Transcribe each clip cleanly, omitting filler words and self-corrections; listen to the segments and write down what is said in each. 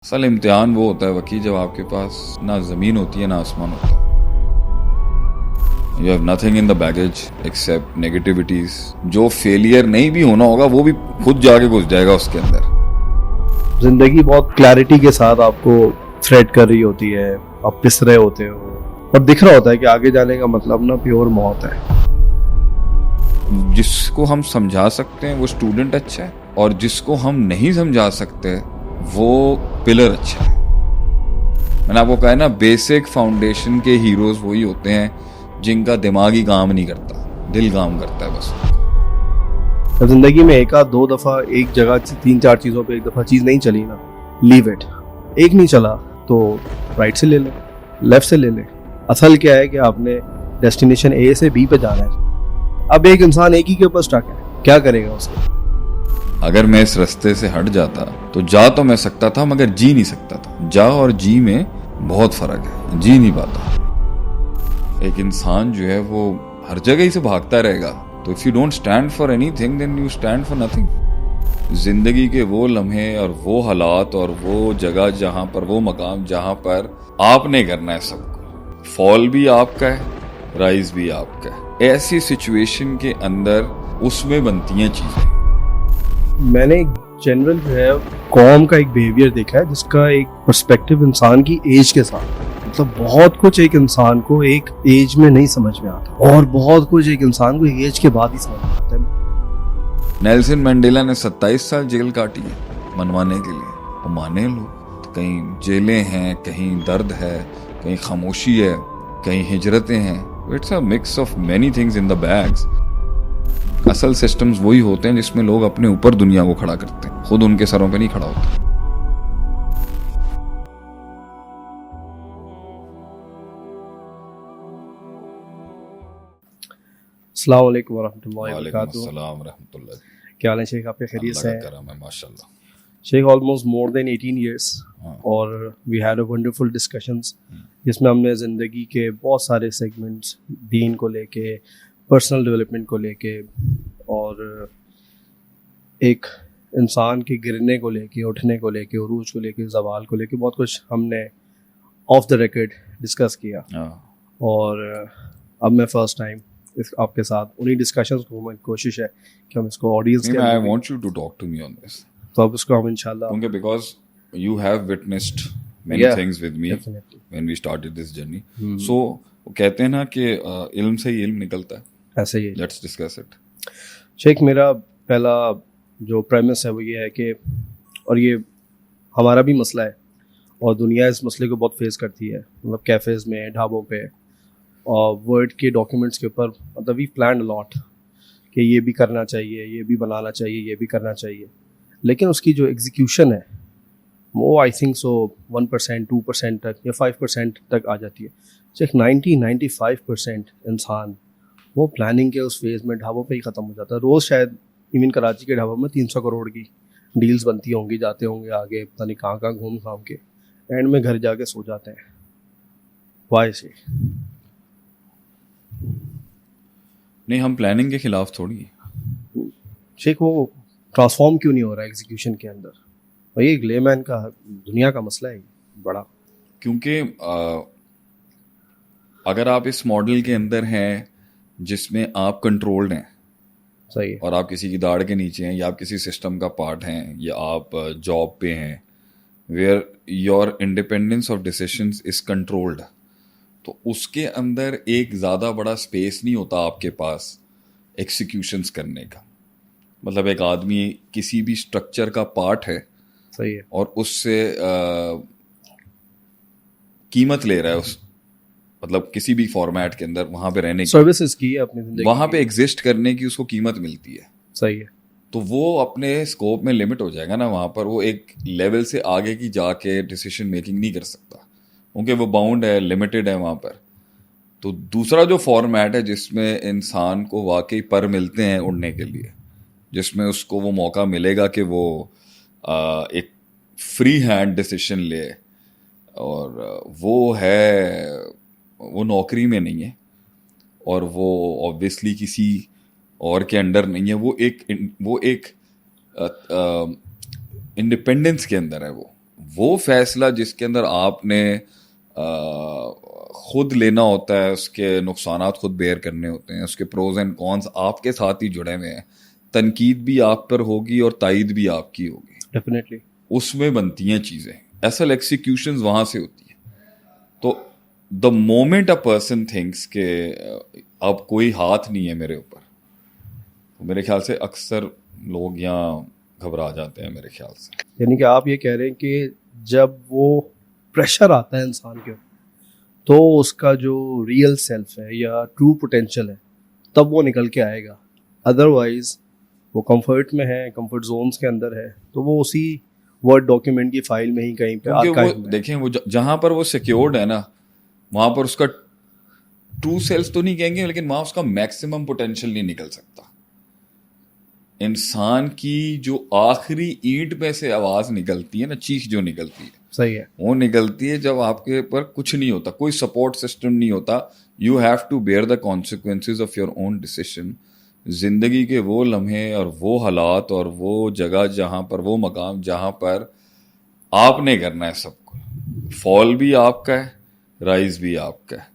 اصل امتحان وہ ہوتا ہے وکی جب آپ کے پاس نہ زمین ہوتی ہے نہ آسمان ہوتا ہے. You have nothing in the baggage except نیگیٹیوٹیز. جو فیلئر نہیں بھی ہونا ہوگا وہ بھی خود جا کے گھس جائے گا اس کے اندر. زندگی بہت کلیئرٹی کے ساتھ آپ کو تھریٹ کر رہی ہوتی ہے, آپ پس رہے ہوتے ہو اور دکھ رہا ہوتا ہے کہ آگے جانے کا مطلب نا پیور موت ہے. جس کو ہم سمجھا سکتے ہیں وہ اسٹوڈنٹ اچھا ہے, اور جس کو ہم نہیں سمجھا سکتے وہ پلر اچھا ہے. میں نے آپ کو کہا ہے نا, بیسک فاؤنڈیشن کے ہیروز وہی ہوتے ہیں جن کا دماغ ہی کام نہیں کرتا, دل کام کرتا ہے بس. زندگی میں ایک آدھ دو دفعہ ایک جگہ 3-4 چیزوں پہ ایک دفعہ چیز نہیں چلی نا, لیو اٹ. ایک نہیں چلا تو رائٹ سے لے لیں, لیفٹ سے لے لیں. اصل کیا ہے کہ آپ نے ڈیسٹینیشن اے سے بی پہ جانا ہے. اب ایک انسان ایک ہی کے اوپر اسٹک ہے, کیا کرے گا اس کو؟ اگر میں اس رستے سے ہٹ جاتا تو جا تو میں سکتا تھا مگر جی نہیں سکتا تھا. جا اور جی میں بہت فرق ہے, جی نہیں پاتا. ایک انسان جو ہے وہ ہر جگہ ہی سے بھاگتا رہے گا, تو if you don't stand for anything then you stand for nothing. زندگی کے وہ لمحے اور وہ حالات اور وہ جگہ جہاں پر, وہ مقام جہاں پر آپ نے کرنا ہے سب کو. فال بھی آپ کا ہے, رائز بھی آپ کا ہے. ایسی سچویشن کے اندر اس میں بنتی ہیں چیزیں. میں نے ایک جنرل جو ہے قوم کا ایک بیہیویئر دیکھا ہے جس کا ایک پرسپیکٹو انسان کی ایج کے ساتھ, مطلب بہت کچھ ایک انسان کو ایک ایج میں نہیں سمجھ میں آتا اور بہت کچھ ایک انسان کو ایک ایج کے بعد ہی سمجھ میں آتا ہے. نیلسن مینڈیلا نے 27 سال جیل کاٹی ہے منوانے کے لیے. وہ مانے لوگ, کہیں جیلیں ہیں, کہیں درد ہے, کہیں خاموشی ہے, کہیں ہجرتیں ہیں. It's a mix of many things in the bags. اصل سسٹمز وہی ہوتے ہیں جس میں لوگ اپنے اوپر دنیا کو کھڑا کرتے ہیں, خود ان کے سروں پہ نہیں کھڑا ہوتا. السلام علیکم ورحمۃ اللہ وعلیکم وبرکاتہ. السلام ورحمۃ اللہ. کیا حال ہے شیخ, آپ کے خیریت سے ہیں؟ اللہ کا کرم ہے ماشاء اللہ. شیخ آلموسٹ مور دین 18 ایئرس, اور we had a wonderful discussions جس میں ہم نے زندگی کے بہت سارے سیگمنٹس, دین کو لے کے, پرسنل ڈیولپمنٹ کو لے کے, اور ایک انسان کے گرنے کو لے کے, اٹھنے کو لے کے, عروج کو لے کے, زوال کو لے کے بہت کچھ ہم نے آف دا ریکارڈ ڈسکس کیا. اور اب میں فرسٹ ٹائم آپ کے ساتھ انہی ڈسکشنز کو, میں کوشش ہے کہ ہم اس کو آڈینس کے I want you to talk to me on this. تو اب اس کو ہم انشاءاللہ, کیونکہ because you have witnessed many things with me when we started this journey. So وہ کہتے ہیں نا کہ علم سے ہی علم نکلتا ہے. ایسے ہی Let's discuss it. شیخ, میرا پہلا جو پریمس ہے وہ یہ ہے کہ, اور یہ ہمارا بھی مسئلہ ہے اور دنیا اس مسئلے کو بہت فیس کرتی ہے, مطلب کیفیز میں, ڈھابوں پہ, اور ورڈ کے ڈاکیومنٹس کے اوپر, مطلب وی پلانڈ لاٹ کہ یہ بھی کرنا چاہیے, یہ بھی بنانا چاہیے, یہ بھی کرنا چاہیے, لیکن اس کی جو ایگزیکیوشن ہے وہ آئی تھنک سو 1%, 2% تک یا 5% تک آ جاتی ہے. چیک 90-95% انسان وہ پلاننگ کے اس فیز میں ڈھابوں پہ ہی ختم ہو جاتا ہے. روز شاید ایون کراچی کے ڈھابوں میں 300 کروڑ کی ڈیلز بنتی ہوں گی, جاتے ہوں گے آگے پتہ نہیں کہاں کہاں گھوم گھام کے, اینڈ میں گھر جا کے سو جاتے ہیں. وائی سے نہیں, ہم پلاننگ کے خلاف تھوڑی ہیں. شیخ وہ ٹرانسفارم کیوں نہیں ہو رہا ایگزیکیوشن کے اندر؟ اور یہ لے مین کا دنیا کا مسئلہ ہے بڑا. کیونکہ اگر آپ اس ماڈل کے اندر ہیں جس میں آپ کنٹرولڈ ہیں, صحیح ہے, اور آپ کسی کی داڑھ کے نیچے ہیں, یا آپ کسی سسٹم کا پارٹ ہیں, یا آپ جاب پہ ہیں where your independence of decisions is controlled, تو اس کے اندر ایک زیادہ بڑا اسپیس نہیں ہوتا آپ کے پاس ایکسیکیوشنز کرنے کا. مطلب ایک آدمی کسی بھی اسٹرکچر کا پارٹ ہے, صحیح ہے, اور اس سے قیمت لے رہا ہے, اس مطلب کسی بھی فارمیٹ کے اندر وہاں پہ رہنے کی, سروسز کی اپنی زندگی, وہاں پہ ایگزسٹ کرنے کی اس کو قیمت ملتی ہے. صحیح ہے, تو وہ اپنے اسکوپ میں لمٹ ہو جائے گا نا وہاں پر. وہ ایک لیول سے آگے کی جا کے ڈیسیشن میکنگ نہیں کر سکتا, کیونکہ وہ باؤنڈ ہے, لمیٹڈ ہے وہاں پر. تو دوسرا جو فارمیٹ ہے جس میں انسان کو واقعی پر ملتے ہیں اڑنے کے لیے, جس میں اس کو وہ موقع ملے گا کہ وہ ایک فری ہینڈ ڈیسیشن لے, اور وہ نوکری میں نہیں ہے, اور وہ آبویسلی کسی اور کے انڈر نہیں ہے, وہ ایک انڈیپینڈنس کے اندر ہے. وہ فیصلہ جس کے اندر آپ نے خود لینا ہوتا ہے, اس کے نقصانات خود بیئر کرنے ہوتے ہیں, اس کے پروز اینڈ کونس آپ کے ساتھ ہی جڑے ہوئے ہیں, تنقید بھی آپ پر ہوگی اور تائید بھی آپ کی ہوگی, ڈیفینیٹلی اس میں بنتی ہیں چیزیں. اصل ایکسیکیوشنز وہاں سے ہوتی ہیں. تو the moment a person thinks کہ اب کوئی ہاتھ نہیں ہے میرے اوپر, تو میرے خیال سے اکثر لوگ یہاں گھبرا جاتے ہیں میرے خیال سے. یعنی کہ آپ یہ کہہ رہے ہیں کہ جب وہ پریشر آتا ہے انسان کے اوپر تو اس کا جو ریئل سیلف ہے یا ٹرو پوٹینشیل ہے تب وہ نکل کے آئے گا. ادروائز وہ کمفرٹ میں ہے, کمفرٹ زونس کے اندر ہے, تو وہ اسی ورڈ ڈاکیومنٹ کی فائل میں ہی کہیں پہ وہ دیکھیں, وہ جہاں پر وہ سیکیورڈ ہے نا, وہاں پر اس کا ٹرو سیلف تو نہیں کہیں گے, لیکن وہاں اس کا میکسیمم پوٹینشیل نہیں نکل سکتا. انسان کی جو آخری اینٹ میں سے آواز نکلتی ہے نا, چیخ جو نکلتی ہے, صحیح ہے, وہ نکلتی ہے جب آپ کے اوپر کچھ نہیں ہوتا, کوئی سپورٹ سسٹم نہیں ہوتا. You have to bear the consequences of your own decision. زندگی کے وہ لمحے اور وہ حالات اور وہ جگہ جہاں پر, وہ مقام جہاں پر آپ نے کرنا ہے سب کو. فال بھی آپ کا ہے, رائز بھی آپ کا ہے.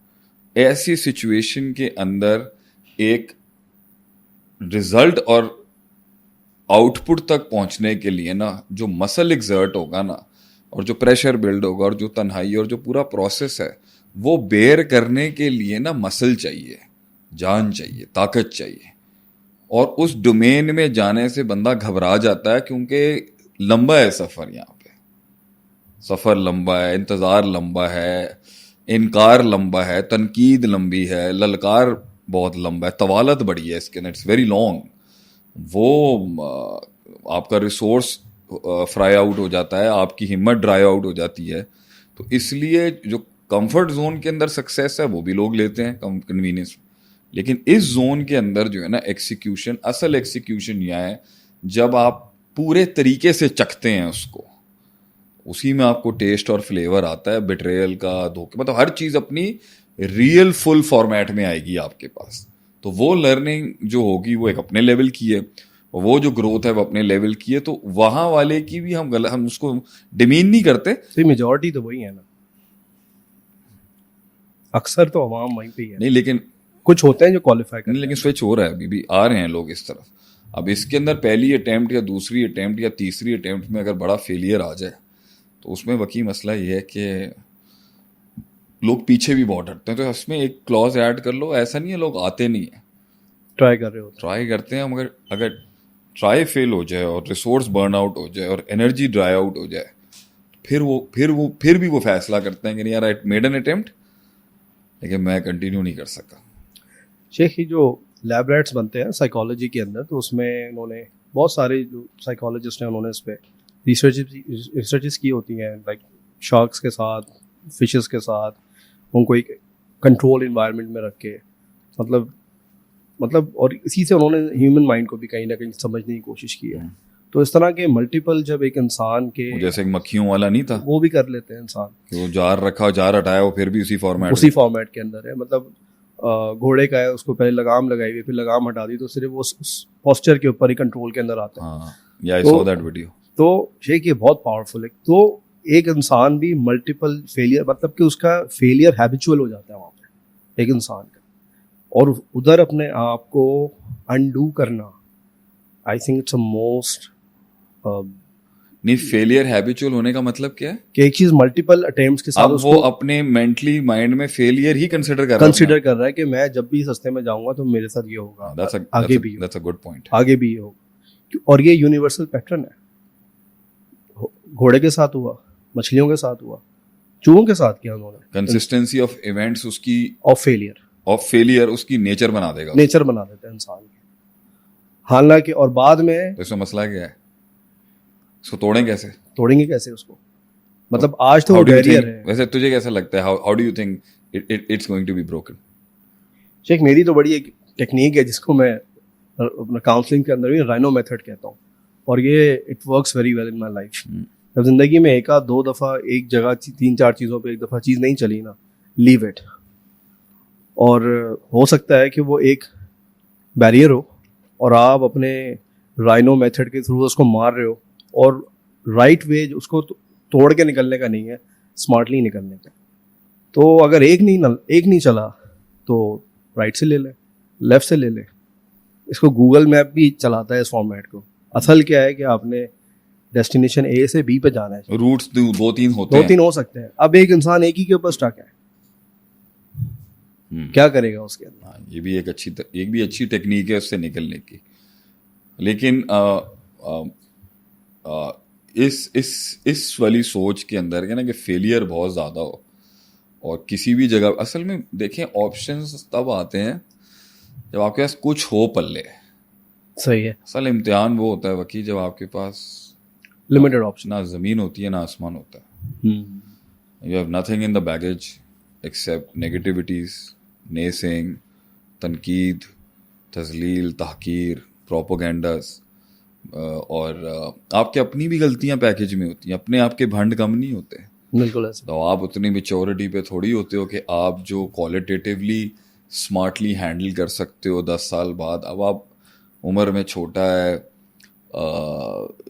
ایسی سچویشن کے اندر ایک رزلٹ اور آؤٹ پٹ تک پہنچنے کے لیے نا, جو مسل ایگزرٹ ہوگا نا, اور جو پریشر بلڈ ہوگا, اور جو تنہائی اور جو پورا پروسیس ہے, وہ بیئر کرنے کے لیے نا مسل چاہیے, جان چاہیے, طاقت چاہیے. اور اس ڈومین میں جانے سے بندہ گھبرا جاتا ہے, کیونکہ لمبا ہے سفر. یہاں پہ سفر لمبا ہے, انتظار لمبا ہے, انکار لمبا ہے, تنقید لمبی ہے, للکار بہت لمبا ہے, طوالت بڑی ہے اس کے اندر, اٹس ویری لانگ. وہ آپ کا ریسورس فرائی آؤٹ ہو جاتا ہے, آپ کی ہمت ڈرائی آؤٹ ہو جاتی ہے. تو اس لیے جو کمفرٹ زون کے اندر سکسیس ہے وہ بھی لوگ لیتے ہیں کنوینئنس, لیکن اس زون کے اندر جو ہے نا ایکسیکیوشن, اصل ایکسیکیوشن یہ ہے جب آپ پورے طریقے سے چکھتے ہیں اس کو, اسی میں آپ کو ٹیسٹ اور فلیور آتا ہے, بیٹریل کا, دھوکے, مطلب ہر چیز اپنی ریئل فل فارمیٹ میں آئے گی آپ کے پاس. تو وہ لرننگ جو ہوگی وہ ایک اپنے لیول کی ہے, وہ جو گروتھ ہے وہ اپنے لیول کی ہے. تو وہاں والے کی بھی ہم اس کو ڈیمین نہیں کرتے. میجورٹی تو وہی ہے نا, اکثر تو عوام وہیں پہ ہی ہے. نہیں, لیکن کچھ ہوتے ہیں جو کوالیفائی کرتے ہیں, لیکن سوئچ ہو رہا ہے, ابھی بھی آ رہے ہیں لوگ اس طرف. اب اس کے اندر پہلی اٹیمپٹ یا دوسری اٹیمپٹ یا تیسری اٹیمپٹ میں اگر بڑا فیلئر آ جائے تو اس میں وقی مسئلہ یہ ہے کہ لوگ پیچھے بھی بہت ہٹتے ہیں. تو اس میں ایک کلوز ایڈ کر لو, ایسا نہیں ہے لوگ آتے نہیں ہیں, ٹرائی کر رہے ہوتے ہیں, ٹرائی کرتے ہیں, مگر اگر ٹرائی فیل ہو جائے اور ریسورس برن آؤٹ ہو جائے اور انرجی ڈرائی آؤٹ ہو جائے, پھر بھی وہ فیصلہ کرتے ہیں کہ یار آئی میڈ این اٹیمپٹ, لیکن میں کنٹینیو نہیں کر سکا. شیخ, یہ جو لیب ریٹس بنتے ہیں سائیکالوجی کے اندر, تو اس میں انہوں نے بہت سارے جو سائیکالوجسٹ ہیں انہوں نے اس پہ ریسرچز کی ہوتی ہیں, لائک شارکس کے ساتھ, فشز کے ساتھ, ان کو ایک کنٹرول انوائرمنٹ میں رکھ کے, مطلب اور اسی سے انہوں نے ہیومن مائنڈ کو بھی کہیں نہ کہیں سمجھنے کی کوشش کی ہے. تو اس طرح کے ملٹیپل جب ایک انسان کے, جیسے ایک مکھیوں والا نہیں تھا, وہ بھی کر لیتے ہیں انسان, کہ وہ جار رکھا, جار ہٹایا, وہ پھر بھی اسی فارمیٹ کے اندر ہے. مطلب گھوڑے کا ہے, اس کو پہلے لگام لگائی ہوئی, پھر لگام ہٹا دی, تو صرف وہ اس پوسچر کے اوپر ہی کنٹرول کے اندر آتا ہے. تو شیخ یہ بہت پاورفل ہے. تو ایک انسان بھی ملٹیپل فیلئر, مطلب کہ اس کا فیلئر ہیبیچول ہو جاتا ہے وہاں پہ ایک انسان کا, اور ادھر اپنے آپ کو انڈو کرنا, I think it's a most. نہیں, فیلئر ہیبیچول ہونے کا مطلب کیا ہے کہ ایک چیز ملٹیپل اٹیمپٹس کے ساتھ وہ اپنے مینٹلی مائنڈ میں فیلئر ہی کنسیڈر کر رہا ہے کہ میں جب بھی سستے میں جاؤں گا تو میرے ساتھ یہ ہوگا, آگے بھی یہ ہوگا. اور یہ یونیورسل پیٹرن ہے, گھوڑے کے ساتھ ہوا, مچھلیوں کے ساتھ ہوا, چوہوں کے ساتھ کیا انہوں نے. کنسسٹنسی آف ایونٹس اس کی آف فیلئر اس کی نیچر بنا دے گا, نیچر بنا دیتا ہے انسان کی. حالانکہ اور بعد میں اس میں مسئلہ کیا ہے, اس کو توڑیں گے کیسے اس کو, مطلب آج تو بیریئر ہے. ویسے تجھے کیسا لگتا ہے, how do you think it's going to be broken? Sheikh, میری تو بڑی ایک ٹیکنیک ہے جس کو میں اپنا کاؤنسلنگ کے اندر بھی رائنو میتھڈ کہتا ہوں, اور یہ it works very well in my life. جب زندگی میں ایک آدھ دو دفعہ ایک جگہ 3-4 چیزوں پہ ایک دفعہ چیز نہیں چلی نا, لیو اٹ. اور ہو سکتا ہے کہ وہ ایک بیریئر ہو اور آپ اپنے رائنو میتھڈ کے تھرو اس کو مار رہے ہو, اور رائٹ وے اس کو توڑ کے نکلنے کا نہیں ہے, اسمارٹلی نکلنے کا. تو اگر ایک نہیں چلا تو رائٹ سے لے لیں, لیفٹ سے لے لیں. اس کو گوگل میپ بھی چلاتا ہے اس فارمیٹ کو. اصل کیا ہے کہ آپ نے ڈیسٹینیشن اے سے بی پہ جانا ہے, روٹس 2-3 ہوتے ہیں, 2-3 ہو سکتے ہیں. اب ایک انسان ایک ہی کے اوپر اسٹک ہے, کیا کرے گا اس کے اندر؟ یہ بھی ایک بھی اچھی ٹیکنیک ہے اس سے نکلنے کی. لیکن اس والی سوچ کے اندر نا کہ فیلئر بہت زیادہ ہو اور کسی بھی جگہ, اصل میں دیکھیں آپشنز تب آتے ہیں جب آپ کے پاس کچھ ہو پلے. صحیح ہے. اصل امتحان وہ ہوتا ہے وکی جب آپ کے پاس لمیٹڈ آپشن, نہ زمین ہوتی ہے نہ آسمان ہوتا ہے. You have nothing in the baggage except negativities, نیسنگ, تنقید, تذلیل, تحقیر, پروپوگینڈاز, اور آپ کے اپنی بھی غلطیاں پیکیج میں ہوتی ہیں. اپنے آپ کے بھنڈ کم نہیں ہوتے. بالکل ایسا. تو آپ اتنی میچورٹی پہ تھوڑی ہوتے ہو کہ آپ جو کوالٹیٹیولی اسمارٹلی ہینڈل کر سکتے ہو 10 سال بعد. اب آپ عمر میں چھوٹا ہے,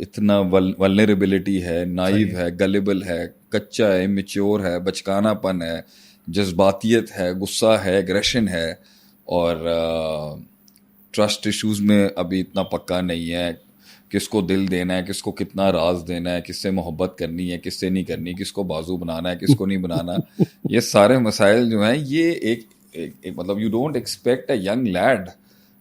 اتنا ولنریبلٹی ہے, نائیو ہے, گلیبل ہے, کچا ہے, میچور ہے, بچکانا پن ہے, جذباتیت ہے, غصہ ہے, ایگریشن ہے, اور ٹرسٹ ایشوز میں ابھی اتنا پکا نہیں ہے. کس کو دل دینا ہے, کس کو کتنا راز دینا ہے, کس سے محبت کرنی ہے, کس سے نہیں کرنی, کس کو بازو بنانا ہے, کس کو نہیں بنانا. یہ سارے مسائل جو ہیں یہ ایک مطلب you don't expect a young lad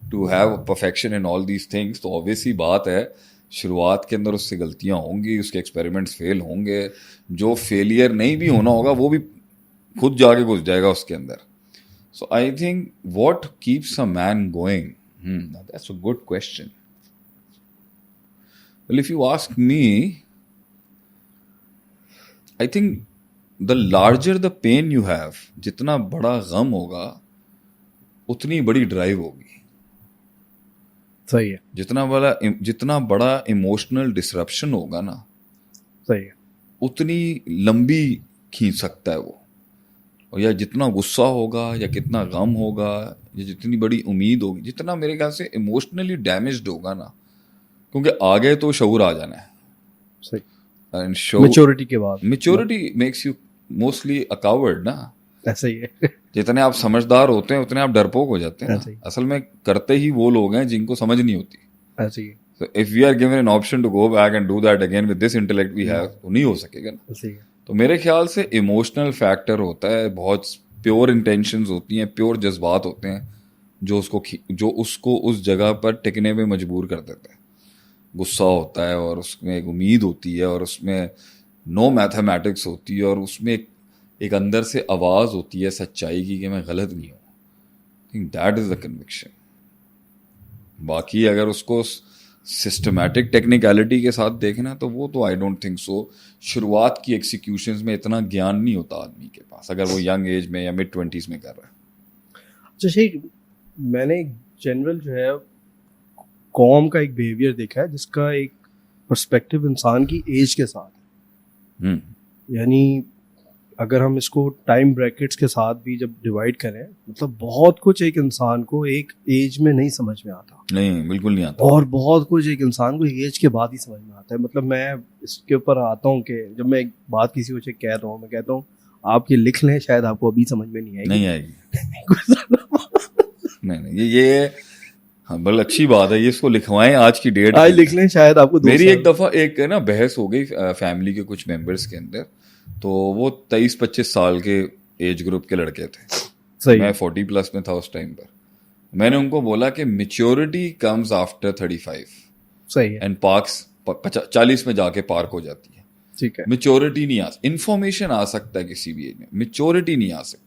to have perfection in all these things. تو آبویس ہی بات ہے شروعات کے اندر اس سے غلطیاں ہوں گی, اس کے ایکسپیریمنٹس فیل ہوں گے. جو فیلئر نہیں بھی ہونا ہوگا وہ بھی خود جا کے گھس جائے گا اس کے اندر. So I think what keeps a man going, that's a good question. Well, if you ask me, I think the larger the pain you have, جتنا بڑا غم ہوگا اتنی بڑی ڈرائیو ہوگی. صحیح ہے. جتنا بڑا ایموشنل ڈسرپشن ہوگا نا, صحیح ہے, اتنی لمبی کھینچ سکتا ہے وہ. اور یا جتنا غصہ ہوگا یا کتنا غم ہوگا یا جتنی بڑی امید ہوگی, جتنا میرے خیال سے ایموشنلی ڈیمیجڈ ہوگا نا, کیونکہ آگے تو شعور آ جانا ہے. میچورٹی کے بعد maturity makes you mostly a coward نا. ایسا ہی ہے. جتنے آپ سمجھدار ہوتے ہیں اتنے آپ ڈرپوک ہو جاتے ہیں. اصل میں کرتے ہی وہ لوگ ہیں جن کو سمجھ نہیں ہوتی. ایسا ہی ہے. So if we are given an option to go back and do that again with this intellect we have, تو نہیں ہو سکے گا نا. تو میرے خیال سے ایموشنل فیکٹر ہوتا ہے, بہت پیور انٹینشنز ہوتی ہیں, پیور جذبات ہوتے ہیں جو اس کو اس جگہ پر ٹکنے میں مجبور کر دیتے ہیں. غصہ ہوتا ہے اور اس میں ایک امید ہوتی ہے اور اس میں نو میتھمیٹکس ہوتی ہے اور اس میں ایک اندر سے آواز ہوتی ہے سچائی کی کہ میں غلط نہیں ہوں. I think that is the conviction. باقی اگر اس کو سسٹمیٹک ٹیکنیکلٹی کے ساتھ دیکھنا تو وہ تو آئی ڈونٹ تھنک سو. شروعات کی ایکسیکیوشنز میں اتنا گیان نہیں ہوتا آدمی کے پاس اگر وہ ینگ ایج میں یا mid 20s میں کر رہا ہے. اچھا شیخ, میں نے جنرل جو ہے قوم کا ایک بیہیویئر دیکھا ہے جس کا ایک پرسپیکٹو انسان کی ایج کے ساتھ ہے. یعنی اگر ہم اس کو ٹائم بریکٹس کے ساتھ بھی جب ڈیوائڈ کریں, مطلب بہت کچھ ایک انسان کو ایک ایج میں نہیں سمجھ میں آتا. نہیں, بالکل نہیں آتا. اور بہت کچھ ایک انسان کو ایج کے بعد ہی سمجھ میں آتا ہے. مطلب میں اس کے اوپر آتا ہوں کہ جب میں ایک بات کسی کو کہہ رہا ہوں, میں کہتا ہوں آپ یہ لکھ لیں, شاید آپ کو ابھی سمجھ میں نہیں آئے گی. نہیں, یہ ہاں بڑی اچھی بات ہے, یہ اس کو لکھوائیں آج کی ڈیٹ, آج لکھ لیں, شاید آپ کو. میری ایک دفعہ ایک نا بحث ہو گئی فیملی کے کچھ ممبرس کے اندر, تو وہ 23-25 سال کے ایج گروپ کے لڑکے تھے, میں 40+ میں تھا اس ٹائم پر. میں نے ان کو بولا کہ میچورٹی کمز آفٹر 35. صحیح ہے. اینڈ پارکس 40 میں جا کے پارک ہو جاتی ہے. ٹھیک ہے. میچورٹی نہیں انفارمیشن آ سکتا ہے کسی بھی ایج میں, میچورٹی نہیں آ سکتی.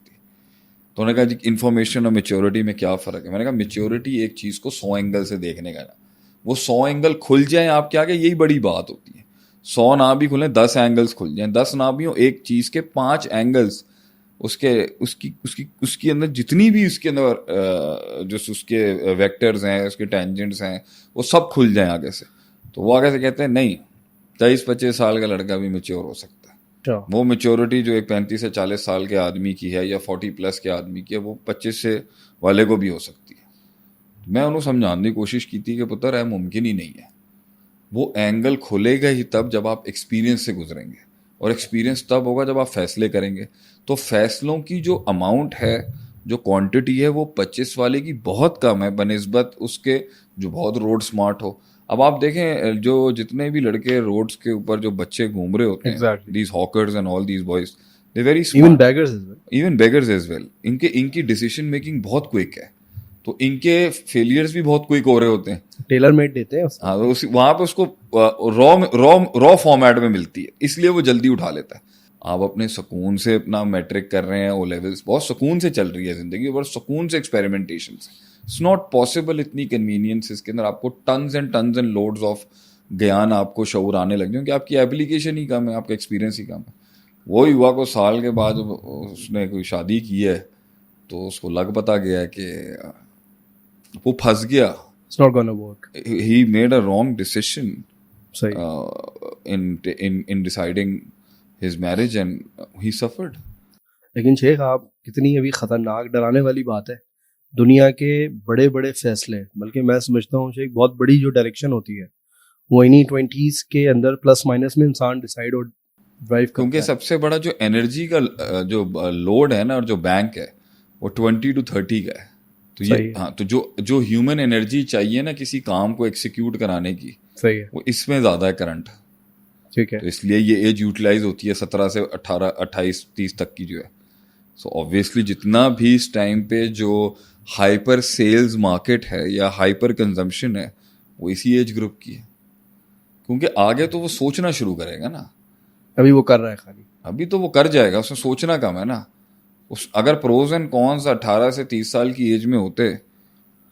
تو انہوں نے کہا جی انفارمیشن اور میچورٹی میں کیا فرق ہے. میں نے کہا میچورٹی ایک چیز کو 100 اینگل سے دیکھنے کا, وہ 100 اینگل کھل جائیں آپ کے آگے, یہی بڑی بات ہوتی ہے. 100 نہ بھی کھلیں, 10 اینگلس کھل جائیں, 10 نہ بھی ہوں, ایک چیز کے 5 اینگلس اس کی اندر جتنی بھی اس کے اندر جو اس کے ویکٹرز ہیں, اس کے ٹینجنٹس ہیں, وہ سب کھل جائیں آگے سے. تو وہ آگے سے کہتے ہیں نہیں 23-25 سال کا لڑکا بھی میچور ہو سکتا ہے. وہ میچورٹی جو ایک 35 سے 40 سال کے آدمی کی ہے یا 40+ کے آدمی کی ہے, وہ 25 سے والے کو بھی ہو سکتی ہے. میں انہوں سمجھانے کی کوشش کی تھی کہ پتر ہے ممکن ہی نہیں ہے. وہ اینگل کھلے گا ہی تب جب آپ ایکسپیرینس سے گزریں گے. اور ایکسپیرینس تب ہوگا جب آپ فیصلے کریں گے. تو فیصلوں کی جو اماؤنٹ ہے, جو کوانٹٹی ہے, وہ 25 والے کی بہت کم ہے بنسبت اس کے جو بہت روڈ سمارٹ ہو. اب آپ دیکھیں جو جتنے بھی لڑکے روڈز کے اوپر جو بچے گھوم رہے ہوتے ہیں, these hawkers and all these boys, they very smart, even beggars as well. ان کی ڈیسیشن میکنگ بہت کوئک ہے, تو ان کے فیلئرز بھی بہت کوئک ہو رہے ہوتے ہیں, ٹیلر میڈ دیتے ہیں. ہاں, وہاں پہ اس کو را فارمیٹ میں ملتی ہے, اس لیے وہ جلدی اٹھا لیتا ہے. آپ اپنے سکون سے اپنا میٹرک کر رہے ہیں, او لیولس بہت سکون سے چل رہی ہے زندگی, بہت سکون سے ایکسپیریمنٹیشن سے. اٹس ناٹ پاسبل اتنی کنوینئنس کے اندر آپ کو ٹنز اینڈ لوڈز آف گیان آپ کو شعور آنے لگ جائیں کہ آپ کی ایپلیکیشن ہی کم ہے, آپ کا ایکسپیرینس ہی کم ہے. وہی ہوا کو سال کے بعد اس نے کوئی شادی کی ہے تو اس کو لگ پتا گیا کہ وہ پھنس گیا. It's not gonna work. He made a wrong decision صحیح. in deciding his marriage and he suffered. لیکن شیخ آپ کتنی ابھی خطرناک ڈرانے والی بات ہے. دنیا کے بڑے بڑے فیصلے, بلکہ میں سمجھتا ہوں شیخ بہت بڑی جو ڈائریکشن ہوتی ہے وہ انہی 20s کے اندر پلس مائنس میں انسان ڈیسائیڈ اور ڈرائیو کرتا ہے. کیونکہ سب سے بڑا جو انرجی کا جو لوڈ ہے نا, اور جو بینک ہے وہ 20 to 30 کا ہے. تو یہ ہاں, تو جو ہیومن انرجی چاہیے نا کسی کام کو ایکسیکیوٹ کرانے کی, صحیح ہے, وہ اس میں زیادہ ہے کرنٹ. ٹھیک ہے. تو اس لیے یہ ایج یوٹیلائز ہوتی ہے 17 سے 18 28 30 تک کی جو ہے. سو آبویسلی جتنا بھی اس ٹائم پہ جو ہائپر سیلز مارکیٹ ہے یا ہائپر کنزمپشن ہے وہ اسی ایج گروپ کی ہے. کیونکہ آگے تو وہ سوچنا شروع کرے گا نا, ابھی وہ کر رہا ہے خالی, ابھی تو وہ کر جائے گا, اس میں سوچنا کم ہے نا. اگر پروز اینڈ کونس 18 سے 30 سال کی ایج میں ہوتے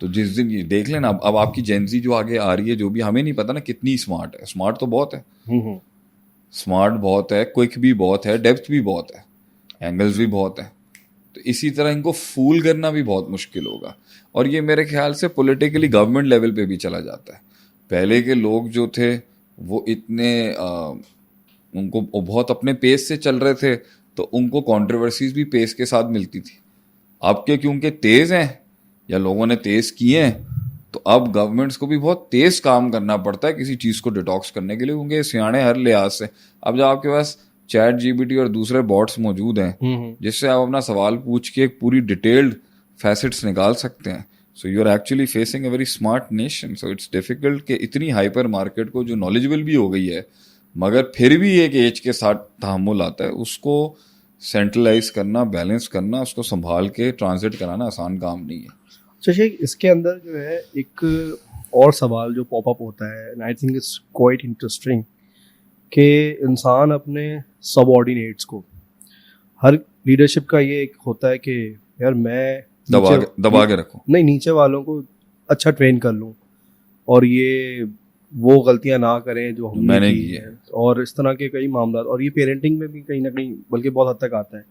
تو جس دن یہ دیکھ لینا, اب آپ کی جینزی جو آگے آ رہی ہے جو بھی, ہمیں نہیں پتا نا کتنی اسمارٹ ہے. اسمارٹ تو بہت ہے, اسمارٹ بہت ہے, کوئک بھی بہت ہے, ڈیپتھ بھی بہت ہے, اینگلز بھی بہت ہے. تو اسی طرح ان کو فول کرنا بھی بہت مشکل ہوگا. اور یہ میرے خیال سے پولیٹیکلی گورنمنٹ لیول پہ بھی چلا جاتا ہے. پہلے کے لوگ جو تھے وہ اتنے ان کو بہت اپنے پیس سے چل رہے تھے, تو ان کو کنٹروورسیز بھی پیس کے ساتھ ملتی تھی. اب کے کیونکہ تیز ہیں یا لوگوں نے تیز کیے ہیں, تو اب گورنمنٹس کو بھی بہت تیز کام کرنا پڑتا ہے کسی چیز کو ڈیٹاکس کرنے کے لیے, کیونکہ سیانے ہر لحاظ سے. اب جب آپ کے پاس چیٹ جی پی ٹی اور دوسرے باٹس موجود ہیں جس سے آپ اپنا سوال پوچھ کے ایک پوری ڈیٹیلڈ فیسٹس نکال سکتے ہیں, so you are actually facing a very smart nation. So it's difficult کہ اتنی ہائپر مارکیٹ کو جو نالجبل بھی ہو گئی ہے مگر پھر بھی ایک ایج کے ساتھ تحمل آتا ہے, اس کو سینٹرلائز کرنا, بیلنس کرنا, اس کو سنبھال کے ٹرانزٹ کرانا آسان کام نہیں ہے. اچھا شیخ, اس کے اندر جو ہے ایک اور سوال جو پاپ اپ ہوتا ہے, and I think it's quite interesting, کہ انسان اپنے سب آرڈینیٹس کو, ہر لیڈرشپ کا یہ ایک ہوتا ہے کہ یار میں دبا کے رکھوں, نہیں نیچے والوں کو اچھا ٹرین کر لوں اور یہ وہ غلطیاں نہ کریں جو ہم نے کی ہیں, اور اس طرح کے کئی معاملات. اور یہ پیرنٹنگ میں بھی کہیں نہ کہیں بلکہ بہت حد تک آتا ہے.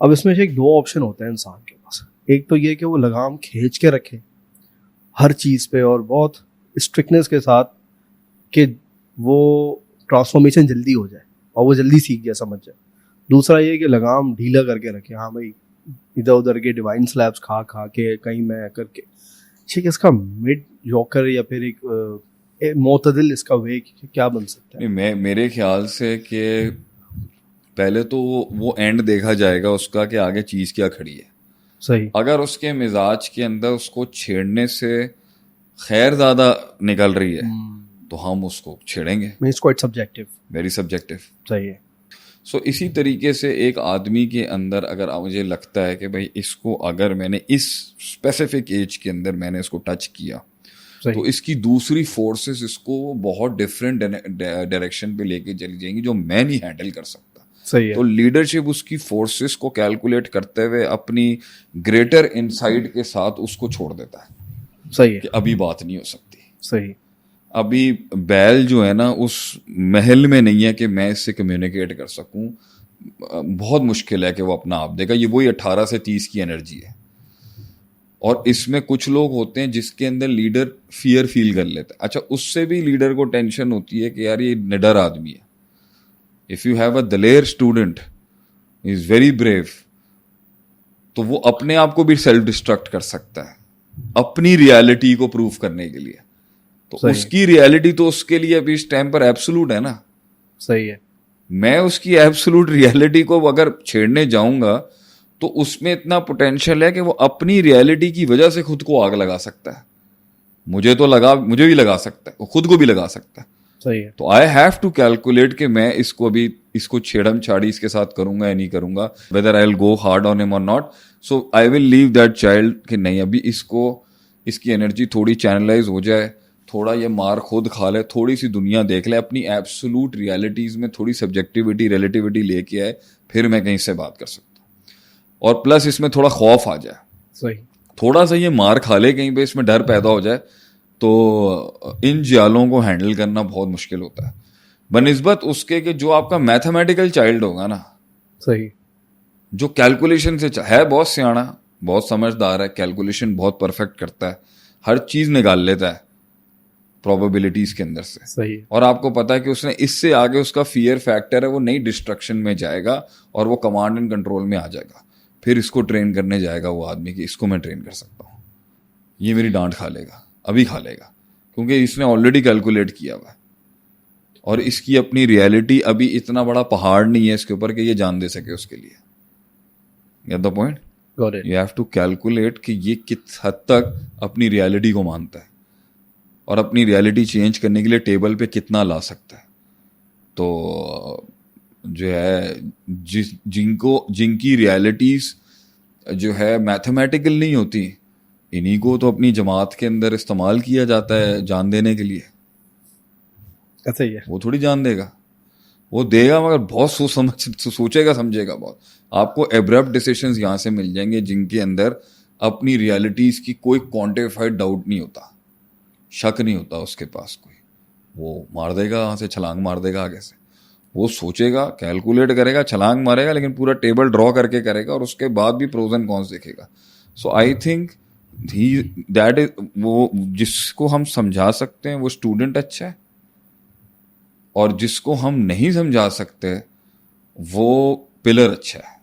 اب اس میں سے ایک دو آپشن ہوتے ہیں انسان کے پاس. ایک تو یہ کہ وہ لگام کھینچ کے رکھے ہر چیز پہ اور بہت اسٹرکٹنس کے ساتھ کہ وہ ٹرانسفارمیشن جلدی ہو جائے اور وہ جلدی سیکھ جائے, سمجھ جائے. دوسرا یہ کہ لگام ڈھیلا کر کے رکھے, ہاں بھائی ادھر ادھر کے ڈیوائن سلیبس کھا کے کہیں میں کر کے. ٹھیک ہے, اس کا مڈ جوکر یا پھر ایک معتدل اس کا وے کیا بن سکتا ہے؟ میرے خیال سے کہ پہلے تو وہ اینڈ دیکھا جائے گا اس کا کہ آگے چیز کیا کھڑی ہے. صحیح. اگر اس کے مزاج کے اندر اس کو چھیڑنے سے خیر زیادہ نکل رہی ہے تو ہم اس کو چھیڑیں گے. Very subjective. صحیح ہے. سو اسی طریقے سے ایک آدمی کے اندر اگر مجھے لگتا ہے کہ بھائی اس کو اگر میں نے اس اسپیسیفک ایج کے اندر میں نے اس کو ٹچ کیا تو اس کی دوسری فورسز اس کو بہت ڈفرینٹ ڈائریکشن پہ لے کے چلی جائیں گی جو میں نہیں ہینڈل کر سکتا. تو لیڈرشپ اس کی فورسز کو کیلکولیٹ کرتے ہوئے اپنی گریٹر انسائٹ کے ساتھ اس کو چھوڑ دیتا ہے. صحیح ہے. کہ ابھی بات نہیں ہو سکتی. صحیح. ابھی بیل جو ہے نا اس محل میں نہیں ہے کہ میں اس سے کمیونیکیٹ کر سکوں. بہت مشکل ہے کہ وہ اپنا آپ دے گا. یہ وہی 18 سے 30 کی انرجی ہے. اور اس میں کچھ لوگ ہوتے ہیں جس کے اندر لیڈر فیئر فیل کر لیتا ہے. اچھا, اس سے بھی لیڈر کو ٹینشن ہوتی ہے کہ یار یہ نڈر آدمی ہے. If you have a Dilir student is very brave, تو وہ اپنے آپ کو بھی سیلف ڈسٹرکٹ کر سکتا ہے اپنی ریالٹی کو پروف کرنے کے لیے. تو اس کی ریالٹی تو اس کے لیے ابھی اس ٹائم پر ایبسولوٹ ہے نا. صحیح ہے. میں اس کی ایبسولوٹ ریئلٹی کو اگر چھیڑنے جاؤں گا تو اس میں اتنا پوٹینشیل ہے کہ وہ اپنی ریئلٹی کی وجہ سے خود کو آگ لگا سکتا ہے. مجھے بھی لگا سکتا ہے, وہ خود کو بھی لگا سکتا ہے. صحیح ہے. تو آئی ہیو ٹو کیلکولیٹ کہ میں اس کو چھیڑم چھاڑی اس کے ساتھ کروں گا یا نہیں کروں گا, whether I will go hard on ہم اور not. So I will leave that child کہ نہیں, ابھی اس کی انرجی تھوڑی چینلائز ہو جائے, تھوڑا یہ مار خود کھا لے, تھوڑی سی دنیا دیکھ لے, اپنی ایبسولوٹ ریالٹیز میں تھوڑی سبجیکٹیوٹی ریلیٹیوٹی لے کے آئے, پھر میں کہیں سے بات کر سکتا ہوں. اور پلس اس میں تھوڑا خوف آ جائے, صحیح, تھوڑا سا یہ مار کھا لے کہیں پہ, اس میں ڈر پیدا ہو جائے, تو ان جالوں کو ہینڈل کرنا بہت مشکل ہوتا ہے بنسبت اس کے کہ جو آپ کا میتھمیٹیکل چائلڈ ہوگا نا, صحیح, جو کیلکولیشن سے ہے بہت سیاڑا, بہت سمجھدار ہے, کیلکولیشن بہت پرفیکٹ کرتا ہے, ہر چیز نکال لیتا ہے پروبیبلٹیز کے اندر سے. صحیح. اور آپ کو پتا ہے کہ اس نے اس سے آگے اس کا فیئر فیکٹر ہے, وہ نئی ڈسٹرکشن میں جائے گا اور وہ کمانڈ اینڈ کنٹرول میں آ جائے گا. پھر اس کو ٹرین کرنے جائے گا وہ آدمی کہ اس کو میں ٹرین کر سکتا ہوں, یہ میری ڈانٹ کھا لے گا, ابھی کھا لے گا, کیونکہ اس نے آلریڈی کیلکولیٹ کیا ہوا ہے اور اس کی اپنی ریالٹی ابھی اتنا بڑا پہاڑ نہیں ہے اس کے اوپر کہ یہ جان دے سکے اس کے لیے. Get the point. You have to calculate کہ یہ کس حد تک اپنی ریالٹی کو مانتا ہے اور اپنی ریالٹی چینج کرنے کے لیے ٹیبل پہ کتنا لا سکتا ہے. تو جو ہے جن کی ریالٹیز جو ہے میتھمیٹیکل نہیں ہوتی, انہی کو تو اپنی جماعت کے اندر استعمال کیا جاتا ہے جان دینے کے لیے. ایسا ہی ہے. وہ تھوڑی جان دے گا, وہ دے گا مگر بہت سوچے گا سمجھے گا بہت. آپ کو ایبرپٹ ڈیسیشنز یہاں سے مل جائیں گے جن کے اندر اپنی ریالٹیز کی کوئی کوانٹیفائڈ ڈاؤٹ نہیں ہوتا, شک نہیں ہوتا اس کے پاس کوئی. وہ مار دے گا, وہاں سے چھلانگ مار دے گا آگے سے. وہ سوچے گا, کیلکولیٹ کرے گا, چھلانگ مارے گا, لیکن پورا ٹیبل ڈرا کر کے کرے گا اور اس کے بعد بھی پروز اینڈ کونس دیکھے گا. سو آئی تھنک دیٹ از, وہ جس کو ہم سمجھا سکتے ہیں وہ اسٹوڈنٹ اچھا ہے, اور جس کو ہم نہیں سمجھا سکتے وہ پلر اچھا ہے.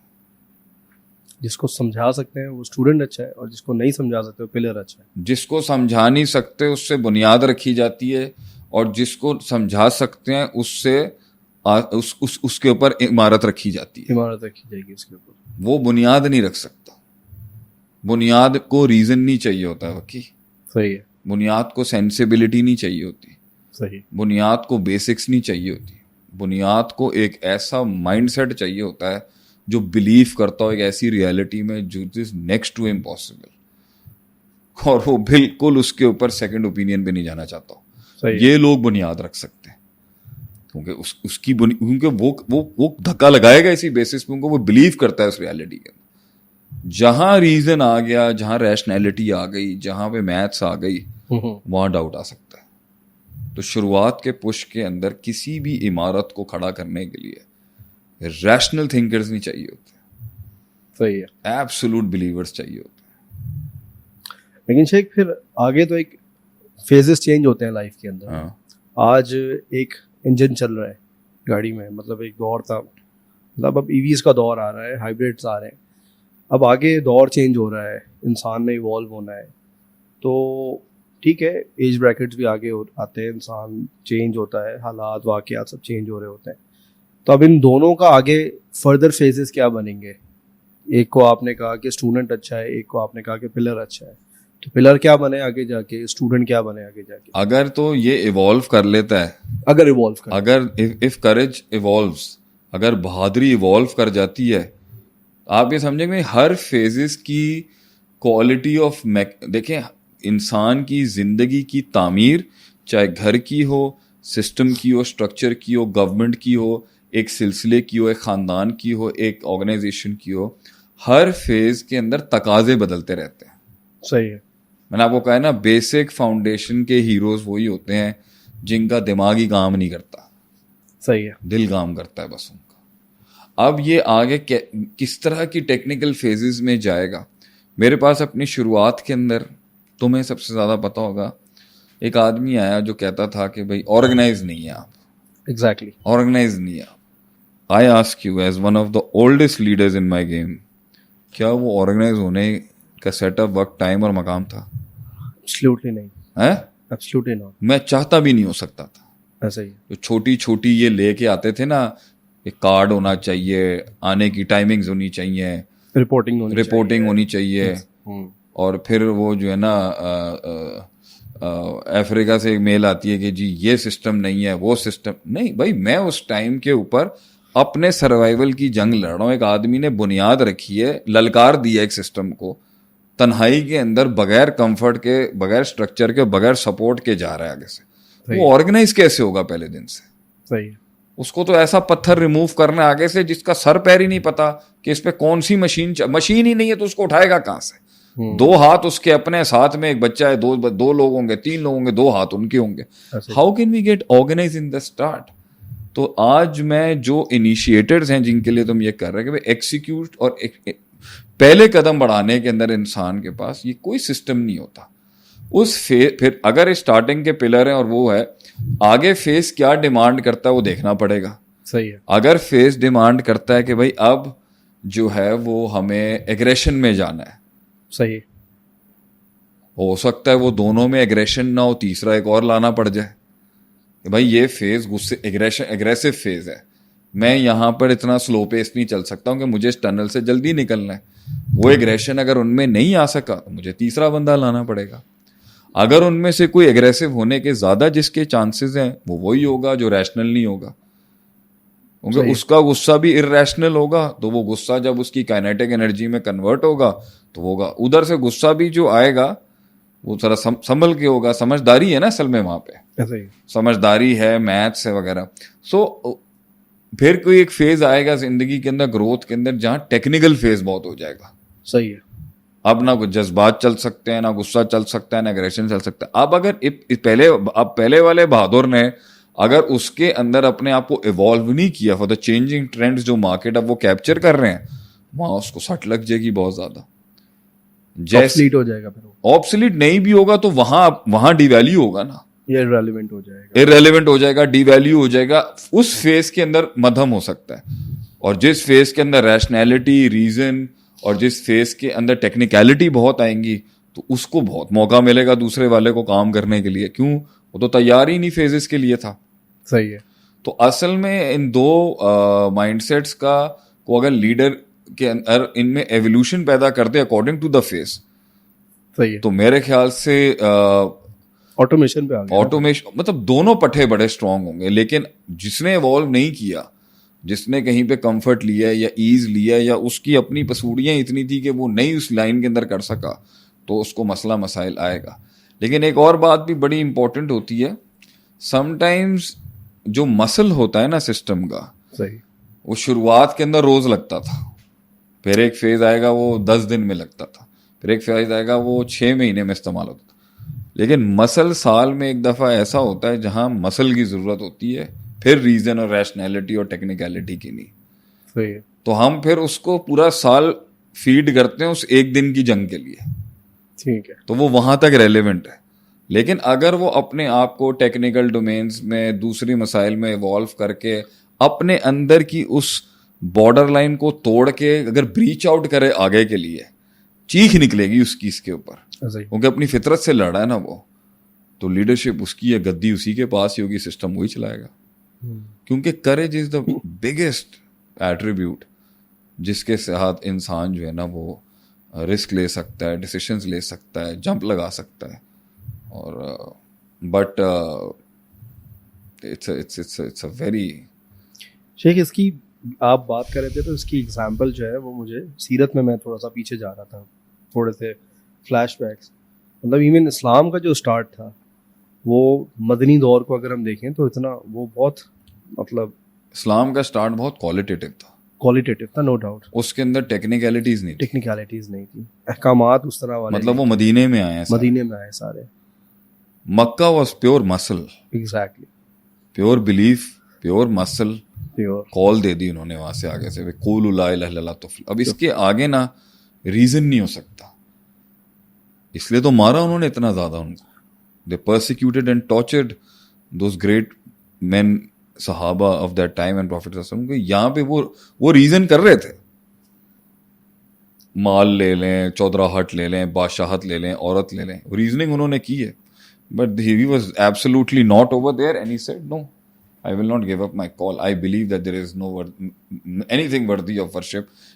جس کو سمجھا سکتے ہیں وہ اسٹوڈنٹ اچھا ہے, اور جس کو نہیں سمجھا سکتے وہ پلر اچھا ہے. جس کو سمجھا نہیں سکتے اس سے بنیاد رکھی جاتی ہے, اور جس کو سمجھا سکتے ہیں اس کے اوپر عمارت رکھی جاتی ہے. عمارت رکھی جائے گی اس کے اوپر. وہ بنیاد نہیں رکھ سکتا. بنیاد کو ریزن نہیں چاہیے ہوتا ہے وکی. صحیح ہے. بنیاد کو سینسیبلٹی نہیں چاہیے ہوتی. صحیح. بنیاد کو بیسکس نہیں چاہیے ہوتی. بنیاد کو ایک ایسا مائنڈ سیٹ چاہیے ہوتا ہے جو بلیو کرتا ہو ایک ایسی ریالٹی میں جو از نیکسٹ ٹو امپاسبل, اور وہ بالکل اس کے اوپر سیکنڈ اوپینین پہ نہیں جانا چاہتا ہو. یہ لوگ بنیاد رکھ سکتے ہیں کیونکہ اس کی کیونکہ وہ دھکا لگائے گا اسی بیسس پہ, وہ بلیو کرتا ہے اس ریالٹی کے. جہاں ریزن آ گیا, جہاں ریشنلٹی آ گئی, جہاں پہ میتھس آ گئی, وہاں ڈاؤٹ آ سکتا ہے. تو شروعات کے پش کے اندر کسی بھی عمارت کو کھڑا کرنے کے لیے ریشنل تھنکرز نہیں چاہیے ہوتے. صحیح ہے. ایبسولوٹ بلیورز چاہیے ہوتے ہیں. لیکن شیخ پھر آگے تو ایک فیزز چینج ہوتے ہیں لائف کے اندر. آج ایک انجن چل رہا ہے گاڑی میں, مطلب ایک دور تھا, مطلب اب EVs کا دور آ رہا ہے, ہائیبریڈس آ رہے ہیں. اب آگے دور چینج ہو رہا ہے, انسان نے ایوالو ہونا ہے. تو ٹھیک ہے, ایج بریکٹس بھی آگے آتے ہیں, انسان چینج ہوتا ہے, حالات واقعات سب چینج ہو رہے ہوتے ہیں. تو اب ان دونوں کا آگے فردر فیزز کیا بنیں گے؟ ایک کو آپ نے کہا کہ اسٹوڈنٹ اچھا ہے, ایک کو آپ نے کہا کہ پلر اچھا ہے. تو پلر کیا بنے آگے جا کے, اسٹوڈنٹ کیا بنے آگے جا کے؟ اگر تو یہ ایوالو کر لیتا ہے, اگر اف کریج ایوالوز, اگر بہادری ایوالو کر جاتی ہے, آپ یہ سمجھیں گے ہر فیزز کی کوالٹی آف دیکھیں, انسان کی زندگی کی تعمیر, چاہے گھر کی ہو, سسٹم کی ہو, اسٹرکچر کی ہو, گورنمنٹ کی ہو, ایک سلسلے کی ہو, ایک خاندان کی ہو, ایک آرگنائزیشن کی ہو, ہر فیز کے اندر تقاضے بدلتے رہتے ہیں. صحیح ہے. میں نے آپ کو کہا ہے نا, بیسک فاؤنڈیشن کے ہیروز وہی ہوتے ہیں جن کا دماغ ہی کام نہیں کرتا. صحیح ہے. دل کام کرتا ہے بس ان کا. اب یہ آگے کس طرح کی ٹیکنیکل فیزز میں جائے گا. میرے پاس اپنی شروعات کے اندر, تمہیں سب سے زیادہ پتا ہوگا, ایک آدمی آیا جو کہتا تھا کہ بھائی آرگنائز نہیں ہے آپ. ایگزیکٹلی, آرگنائز نہیں ہے آپ. I ask you as one of the oldest leaders in my game, کیا وہ آرگنائز ہونے کا سیٹ اپ, وقت, ٹائم اور مقام تھا؟ ایبسلیوٹلی نہیں. Absolutely not. میں چاہتا بھی نہیں ہو سکتا تھا. ایسا ہی. جو چھوٹی چھوٹی یہ لے کے آتے تھے نا, ایک کارڈ ہونا چاہیے, آنے کی ٹائمنگز ہونی چاہیے, رپورٹنگ ہونی چاہیے, اور پھر وہ جو ہے نا افریقہ سے ایک میل آتی ہے کہ جی یہ سسٹم نہیں ہے, وہ سسٹم نہیں. بھائی میں اس ٹائم کے اوپر اپنے سروائیول کی جنگ لڑ رہا ہوں. ایک آدمی نے بنیاد رکھی ہے, للکار دیا ایک سسٹم کو, تنہائی کے اندر بغیر کمفرٹ کے, بغیر اسٹرکچر کے, بغیر سپورٹ کے جا رہا ہے آگے سے. وہ آرگنائز کیسے ہوگا پہلے دن سے؟ صحیح. اس کو تو ایسا پتھر ریموو کرنا ہے آگے سے جس کا سر پیر ہی نہیں پتا کہ اس پہ کون سی مشین ہی نہیں ہے, تو اس کو اٹھائے گا کہاں سے؟ 2 ہاتھ اس کے اپنے, ساتھ میں ایک بچہ ہے, 2 لوگ ہوں گے, 3 لوگ ہوں گے, 2 ہاتھ ان کے ہوں گے. How can we get organize in the start? تو آج میں جو انیشیٹرز ہیں جن کے لیے تم یہ کر رہے ہیں کہ ایکسیکیوٹ اور پہلے قدم بڑھانے کے اندر انسان کے پاس یہ کوئی سسٹم نہیں ہوتا. اس پھر اگر اسٹارٹنگ کے پلر ہیں اور وہ ہے, آگے فیس کیا ڈیمانڈ کرتا ہے وہ دیکھنا پڑے گا. صحیح ہے. اگر فیس ڈیمانڈ کرتا ہے کہ بھائی اب جو ہے وہ ہمیں ایگریشن میں جانا ہے, صحیح, ہو سکتا ہے وہ دونوں میں ایگریشن نہ ہو, تیسرا ایک اور لانا پڑ جائے کہ بھائی یہ فیز غصے ایگریسو فیز ہے, میں یہاں پر اتنا سلو پیس نہیں چل سکتا ہوں کہ مجھے اس ٹنل سے جلدی نکلنا ہے. وہ ایگریشن اگر ان میں نہیں آ سکا تو مجھے تیسرا بندہ لانا پڑے گا. اگر ان میں سے کوئی ایگریسو ہونے کے زیادہ جس کے چانسز ہیں وہ وہی ہوگا جو ریشنل نہیں ہوگا, کیونکہ اس کا غصہ بھی ارریشنل ہوگا. تو وہ غصہ جب اس کی کائنیٹک انرجی میں کنورٹ ہوگا تو ہوگا ادھر سے غصہ بھی جو آئے گا وہ ذرا سنبھل کے ہوگا. سمجھداری ہے نا اصل میں وہاں پہ, سمجھداری ہے, میتھس ہے وغیرہ. سو پھر کوئی ایک فیز آئے گا زندگی کے اندر, گروتھ کے اندر, جہاں ٹیکنیکل فیز بہت ہو جائے گا. صحیح ہے. اب نہ کچھ جذبات چل سکتے ہیں, نہ غصہ چل سکتا ہے, نہ ایگریشن چل سکتا ہے. اب اگر پہلے والے بہادر نے اگر اس کے اندر اپنے آپ کو ایوالو نہیں کیا فار دا چینجنگ ٹرینڈز جو مارکیٹ اب وہ کیپچر کر رہے ہیں, وہاں اس کو سٹ لگ جائے گی بہت زیادہ. آبسلیٹ ہو جائے گا. پھر آبسلیٹ نہیں بھی ہوگا تو وہاں ڈی ویلیو ہوگا نا, ارریلیونٹ ہو جائے گا, ڈی ویلیو ہو جائے گا. اس فیز کے اندر مدھم ہو سکتا ہے, اور جس فیز کے اندر ریشنیلٹی, ریزن, اور جس فیز کے اندر ٹیکنیکلٹی بہت آئیں گی تو اس کو بہت موقع ملے گا دوسرے والے کو کام کرنے کے لیے. کیوں؟ وہ تو تیار ہی نہیں فیزز کے لیے تھا. صحیح ہے. تو اصل میں ان 2 مائنڈ سیٹس کا کو اگر لیڈر کے اندر ان میں ایولیوشن پیدا کرتے اکارڈنگ ٹو دا فیس, صحیح ہے, تو میرے خیال سے آٹومیشن پہ آ گیا. آٹومیشن مطلب دونوں پٹھے بڑے اسٹرانگ ہوں گے. لیکن جس نے ایوالو نہیں کیا, جس نے کہیں پہ کمفرٹ لیا یا ایز لیا, یا اس کی اپنی پسوڑیاں اتنی تھی کہ وہ نہیں اس لائن کے اندر کر سکا, تو اس کو مسئلہ مسائل آئے گا. لیکن ایک اور بات بھی بڑی امپورٹنٹ ہوتی ہے, سم ٹائمز جو مسل ہوتا ہے نا سسٹم کا, صحیح, وہ شروعات کے اندر روز لگتا تھا, پھر ایک فیز آئے گا وہ 10 دن میں لگتا تھا, پھر ایک فیز آئے گا وہ 6 مہینے میں استعمال ہوتا تھا. لیکن مسل سال میں ایک دفعہ ایسا ہوتا ہے جہاں مسل کی ضرورت ہوتی ہے, پھر ریزن اور ریشنیلٹی اور ٹیکنیکلٹی کی نہیں. صحیح. تو ہم پھر اس کو پورا سال فیڈ کرتے ہیں اس ایک دن کی جنگ کے لیے. ٹھیک ہے. تو وہ وہاں تک ریلیونٹ ہے. لیکن اگر وہ اپنے آپ کو ٹیکنیکل ڈومینز میں, دوسری مسائل میں ایوالو کر کے اپنے اندر کی اس بارڈر لائن کو توڑ کے اگر بریچ آؤٹ کرے آگے کے لیے, چیخ نکلے گی اس کی اس کے اوپر, کیونکہ اپنی فطرت سے لڑا ہے نا وہ, تو لیڈرشپ اس کی ہے, گدی اسی کے پاس ہی ہوگی, سسٹم وہی چلائے گا. کیونکہ courage is the biggest attribute جس کے ساتھ انسان جو ہے نا وہ رسک لے سکتا ہے, ڈیسیشنز لے سکتا ہے, جمپ لگا سکتا ہے. اور بٹ اٹس اے ویری شیخ, اس کی آپ بات کر رہے تھے تو اس کی ایگزامپل جو ہے وہ مجھے سیرت میں تھوڑا سا پیچھے جا رہا تھا, تھوڑے سے فلیش بیکس. مطلب ایون اسلام کا جو اسٹارٹ تھا وہ مدنی دور کو اگر ہم دیکھیں تو اتنا وہ بہت مطلب اسلام کا اسٹارٹ بہت کوالٹیٹیو تھا, نو ڈاؤٹ. اس کے اندر ٹیکنیکلٹیز نہیں تھی, احکامات اس طرح والے, مطلب وہ مدینے میں آئے سارے. مکہ واز پیور مسل, ایگزیکٹلی, پیور بلیف, پیور مسل, پیور کال دے دی انہوں نے وہاں سے آگے سے, قولوا لا الہ الا اللہ تفلحوا. اب اس کے آگے نا ریزن نہیں ہو سکتا, اس لیے تو مارا انہوں نے اتنا زیادہ ان کو. They persecuted and tortured those great men, صحابہ of that time and Prophet صلی اللہ علیہ وسلم. یہاں پہ وہ ریزن کر رہے تھے, مال لے لیں, چودراہٹ لے لیں, بادشاہت لے لیں, عورت لے لیں, ریزننگ انہوں نے کی ہے. But he was absolutely not over there and he said no, I will not give up my call. I believe that there is no anything worthy of worship.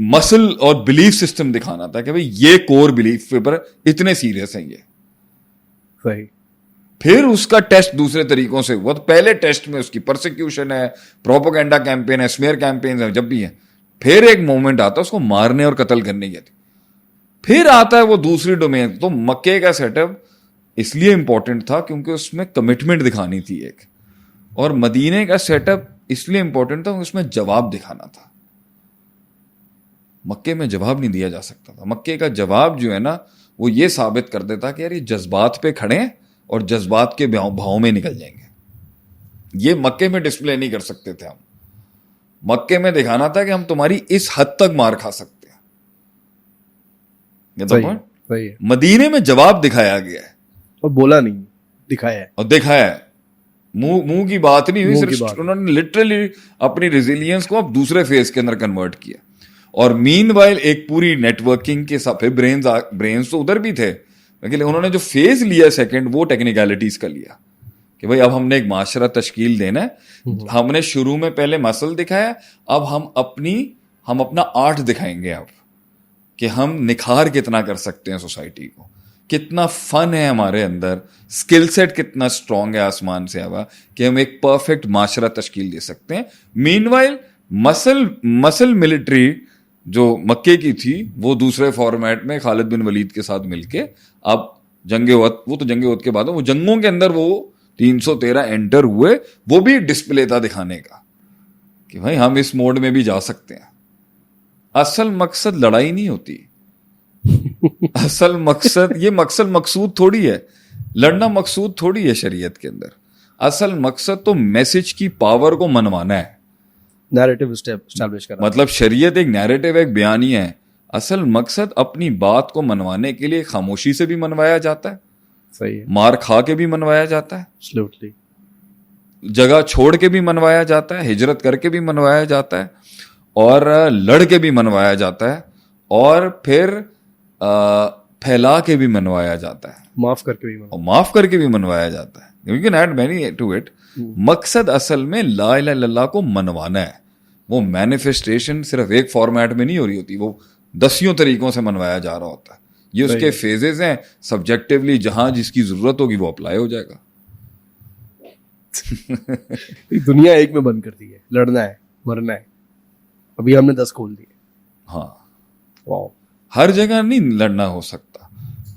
مسل اور بلیف سسٹم دکھانا تھا کہ بھئی یہ کور بلیف پیپر اتنے serious ہیں یہ. صحیح. پھر اس کا ٹیسٹ دوسرے طریقوں سے ہوا. تو پہلے ٹیسٹ میں اس کی پرسیکیوشن ہے, پروپیگنڈا کیمپین ہے, اسمیئر کیمپین ہے, جب بھی ہے. پھر ایک مومنٹ آتا ہے اس کو مارنے اور قتل کرنے کی. پھر آتا ہے وہ دوسری ڈومین. تو مکے کا سیٹ اپ اس لیے امپورٹنٹ تھا کیونکہ اس میں کمٹمنٹ دکھانی تھی ایک, اور مدینے کا سیٹ اپ اس لیے امپورٹنٹ تھا اس میں جواب دکھانا تھا. مکے میں جواب نہیں دیا جا سکتا تھا. مکے کا جواب جو ہے نا وہ یہ ثابت کر دیتا کہ یار یہ جذبات پہ کھڑے ہیں اور جذبات کے بھاؤں میں نکل جائیں گے. یہ مکے میں ڈسپلے نہیں کر سکتے تھے ہم. مکے میں دکھانا تھا کہ ہم تمہاری اس حد تک مار کھا سکتے ہیں. مدینے میں جواب دکھایا گیا ہے اور بولا نہیں, دکھایا ہے. اور دکھایا ہے, منہ کی بات نہیں ہوئی, صرف انہوں نے لٹرلی اپنی ریزیلینس کو اب دوسرے فیز کے اندر کنورٹ کیا. اور مین وائل ایک پوری نیٹ ورکنگ کے ساتھ برینز تو ادھر بھی تھے, لیکن انہوں نے جو فیز لیا سیکنڈ وہ ٹیکنیکلٹیز کا لیا کہ بھائی اب ہم نے ایک معاشرہ تشکیل دینا ہے. ہم نے شروع میں پہلے مسل دکھایا, اب ہم اپنا آرٹ دکھائیں گے اب کہ ہم نکھار کتنا کر سکتے ہیں سوسائٹی کو, کتنا فن ہے ہمارے اندر, اسکل سیٹ کتنا اسٹرانگ ہے آسمان سے ہوا کہ ہم ایک پرفیکٹ معاشرہ تشکیل دے سکتے ہیں. مین وائل مسل ملٹری جو مکے کی تھی وہ دوسرے فارمیٹ میں خالد بن ولید کے ساتھ مل کے اب جنگ عہد کے بعد وہ جنگوں کے اندر وہ 313 انٹر ہوئے. وہ بھی ڈسپلے تھا دکھانے کا کہ بھائی ہم اس موڈ میں بھی جا سکتے ہیں. اصل مقصد لڑائی نہیں ہوتی. اصل مقصد یہ مقصود تھوڑی ہے, لڑنا مقصود تھوڑی ہے شریعت کے اندر. اصل مقصد تو میسج کی پاور کو منوانا ہے, نیریٹو اسٹیبلش کرنا. مطلب شریعت ایک نیریٹو, ایک بیانیہ ہے. اصل مقصد اپنی بات کو منوانے کے لیے خاموشی سے بھی منوایا جاتا ہے, صحیح ہے, مار کھا کے بھی منوایا جاتا ہے, Absolutely. جگہ چھوڑ کے بھی منوایا جاتا ہے, ہجرت کر کے بھی منوایا جاتا ہے, اور لڑ کے بھی منوایا جاتا ہے, اور پھر پھیلا کے بھی منوایا جاتا ہے, معاف کر کے بھی منوایا جاتا ہے. You can add many to it. مقصد اصل میں لا الہ الا اللہ کو منوانا ہے. وہ مینیفیسٹیشن صرف ایک فارمیٹ میں نہیں ہو رہی ہوتی, وہ 10 طریقوں سے منوایا جا رہا ہوتا ہے. یہ اس کے فیزز ہیں. سبجیکٹیولی جہاں جس کی ضرورت ہوگی وہ اپلائی ہو جائے گا. دنیا ایک میں بند کر دی ہے, لڑنا ہے مرنا ہے. ابھی ہم نے 10 کھول دیے. ہاں, واو. ہر جگہ نہیں لڑنا ہو سکتا.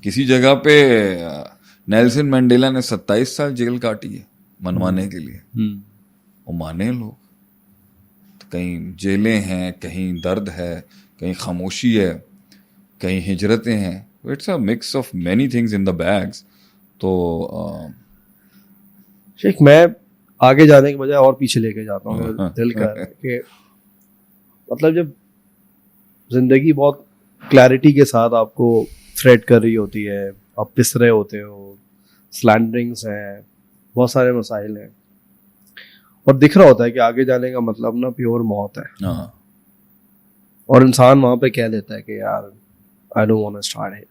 کسی جگہ پہ نیلسن مینڈیلا نے 27 سال جیل کاٹی ہے منوانے کے لیے, وہ مانے لوگ. کہیں جیلیں ہیں, کہیں درد ہے, کہیں خاموشی ہے, کہیں ہجرتیں ہیں. It's a mix of many things in the bags. تو شیخ میں آگے جانے کے بجائے اور پیچھے لے کے جاتا ہوں. دل کا کہ مطلب جب زندگی بہت کلیئرٹی کے ساتھ آپ کو تھریٹ کر رہی ہوتی ہے, آپ پس رہے ہوتے ہو, سلینڈرنگس ہیں, بہت سارے مسائل ہیں, اور دکھ رہا ہوتا ہے کہ آگے جانے کا مطلب نا پیور موت ہے, اور انسان وہاں پہ کہہ دیتا ہے کہ یار I don't want to start ہے.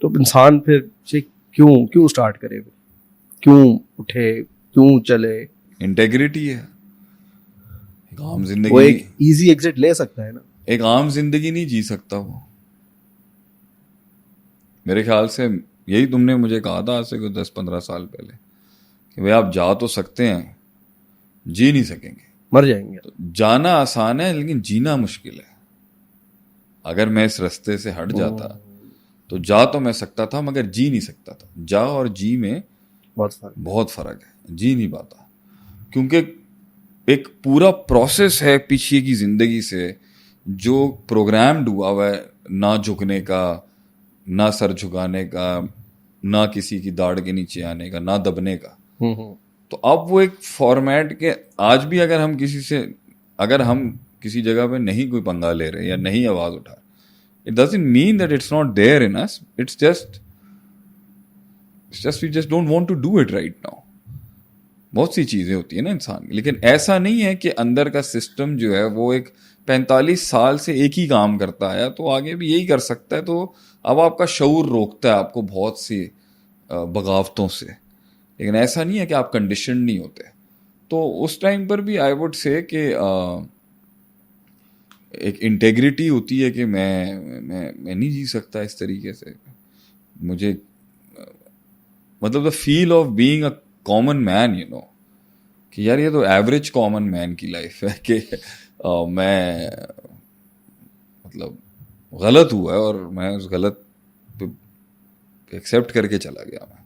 تو انسان پھر کیوں اسٹارٹ کرے, کیوں اٹھے, کیوں چلے؟ انٹیگریٹی ہے. ایک عام زندگی, وہ ایک ایزی ایگزٹ لے سکتا ہے نا, ایک عام زندگی نہیں جی سکتا وہ. میرے خیال سے یہی تم نے مجھے کہا تھا آج سے 10-15 سال پہلے کہ بھائی آپ جا تو سکتے ہیں, جی نہیں سکیں گے, مر جائیں گے. جانا آسان ہے لیکن جینا مشکل ہے. اگر میں اس رستے سے ہٹ جاتا تو جا تو میں سکتا تھا مگر جی نہیں سکتا تھا. جا اور جی میں بہت فرق ہے. جی نہیں پاتا کیونکہ ایک پورا پروسیس ہے پیچھے کی زندگی سے جو پروگرامڈ ہوا ہوا ہے, نہ جھکنے کا, نہ سر جھکانے کا, نہ کسی کی داڑھ کے نیچے آنے کا, نہ دبنے کا. تو اب وہ ایک فارمیٹ کے آج بھی اگر ہم کسی جگہ پہ نہیں کوئی پنگا لے رہے یا نہیں آواز اٹھا, it doesn't mean that it's not there in us. It's just we just don't want to do it right now. بہت سی چیزیں ہوتی ہیں نا انسان کی, لیکن ایسا نہیں ہے کہ اندر کا سسٹم جو ہے وہ ایک 45 سال سے ایک ہی کام کرتا ہے تو آگے بھی یہی کر سکتا ہے. تو اب آپ کا شعور روکتا ہے آپ کو بہت سی بغاوتوں سے, لیکن ایسا نہیں ہے کہ آپ کنڈیشن نہیں ہوتے. تو اس ٹائم پر بھی آئی وڈ سے کہ ایک انٹیگریٹی ہوتی ہے کہ میں نہیں جی سکتا اس طریقے سے. مجھے مطلب the feel of being a common man کہ یار یہ تو ایوریج کامن مین کی لائف ہے کہ میں مطلب غلط ہوا ہے اور میں اس غلط پہ ایکسیپٹ کر کے چلا گیا میں,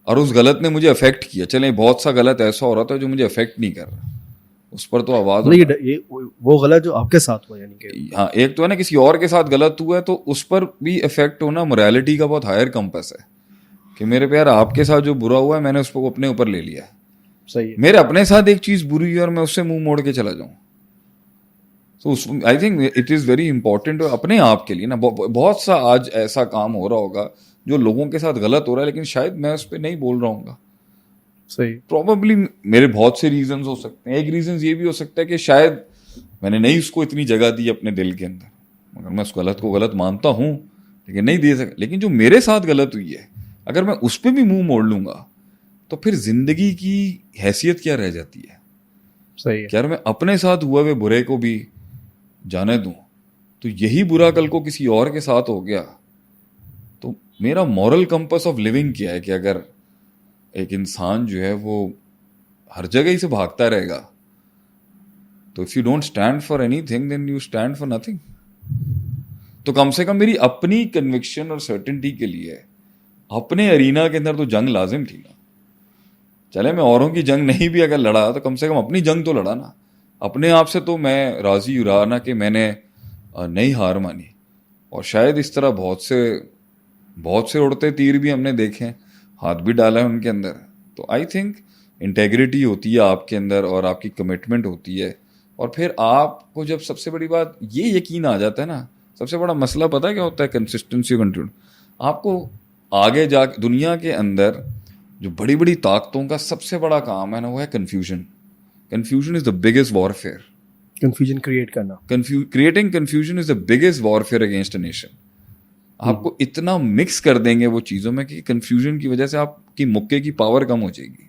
اور اس غلط نے مجھے افیکٹ کیا. چلیں بہت سا غلط ایسا ہو رہا تھا جو مجھے افیکٹ نہیں کر رہا, اس پر تو آواز وہ غلط جو آپ کے ساتھ ہوا, یعنی کہ ہاں ایک تو ہے نا کسی اور کے ساتھ غلط ہوا ہے تو اس پر بھی افیکٹ ہونا موریلٹی کا بہت ہائر کمپس ہے کہ میرے پیار آپ کے ساتھ جو برا ہوا ہے میں نے اس کو اپنے اوپر لے لیا ہے. صحیح ہے. میرے اپنے ساتھ ایک چیز بری ہوئی اور میں اس سے منہ موڑ کے چلا جاؤں, تو I think it is very important اپنے آپ کے لیے نا. بہت سا آج ایسا کام ہو رہا ہوگا جو لوگوں کے ساتھ غلط ہو رہا ہے لیکن شاید میں اس پہ نہیں بول رہا ہوں گا. صحیح, پروبیبلی میرے بہت سے ریزنز ہو سکتے ہیں. ایک ریزنز یہ بھی ہو سکتا ہے کہ شاید میں نے نہیں اس کو اتنی جگہ دی اپنے دل کے اندر, مگر میں اس غلط کو غلط مانتا ہوں لیکن نہیں دے سکتا. لیکن جو میرے ساتھ غلط ہوئی ہے اگر میں اس پہ بھی منہ موڑ لوں گا تو پھر زندگی کی حیثیت کیا رہ جاتی ہے. صحیح ہے. کہ یار میں اپنے ساتھ ہوئے ہوئے برے کو بھی جانے دوں تو یہی برا کل کو کسی اور کے ساتھ ہو گیا تو میرا مورل کمپس آف لیونگ کیا ہے کہ اگر ایک انسان جو ہے وہ ہر جگہ ہی سے بھاگتا رہے گا تو if you don't stand for any thing then you stand for nothing. تو کم سے کم میری اپنی کنوکشن اور سرٹنٹی کے لیے اپنے ارینا کے اندر تو جنگ لازم تھی نا. چلے میں اوروں کی جنگ نہیں بھی اگر لڑا تو کم سے کم اپنی جنگ تو لڑا نا. اپنے آپ سے تو میں راضی رہا نا کہ میں نے نہیں ہار مانی. اور شاید اس طرح بہت سے اڑتے تیر بھی ہم نے دیکھے, ہاتھ بھی ڈالا ہے ان کے اندر. تو آئی تھنک انٹیگریٹی ہوتی ہے آپ کے اندر اور آپ کی کمٹمنٹ ہوتی ہے, اور پھر آپ کو جب سب سے بڑی بات یہ یقین آ جاتا ہے نا, سب سے بڑا مسئلہ پتہ ہے کیا ہوتا ہے, کنسسٹنسی کنٹینیو. آپ کو آگے جا کے دنیا کے اندر جو بڑی بڑی طاقتوں کا سب سے بڑا کام ہے نا وہ ہے confusion. Confusion is the biggest warfare. Confusion create کرنا, creating confusion is the biggest warfare against a nation. آپ کو اتنا مکس کر دیں گے وہ چیزوں میں کہ کنفیوژن کی وجہ سے آپ کی مکے کی پاور کم ہو جائے گی.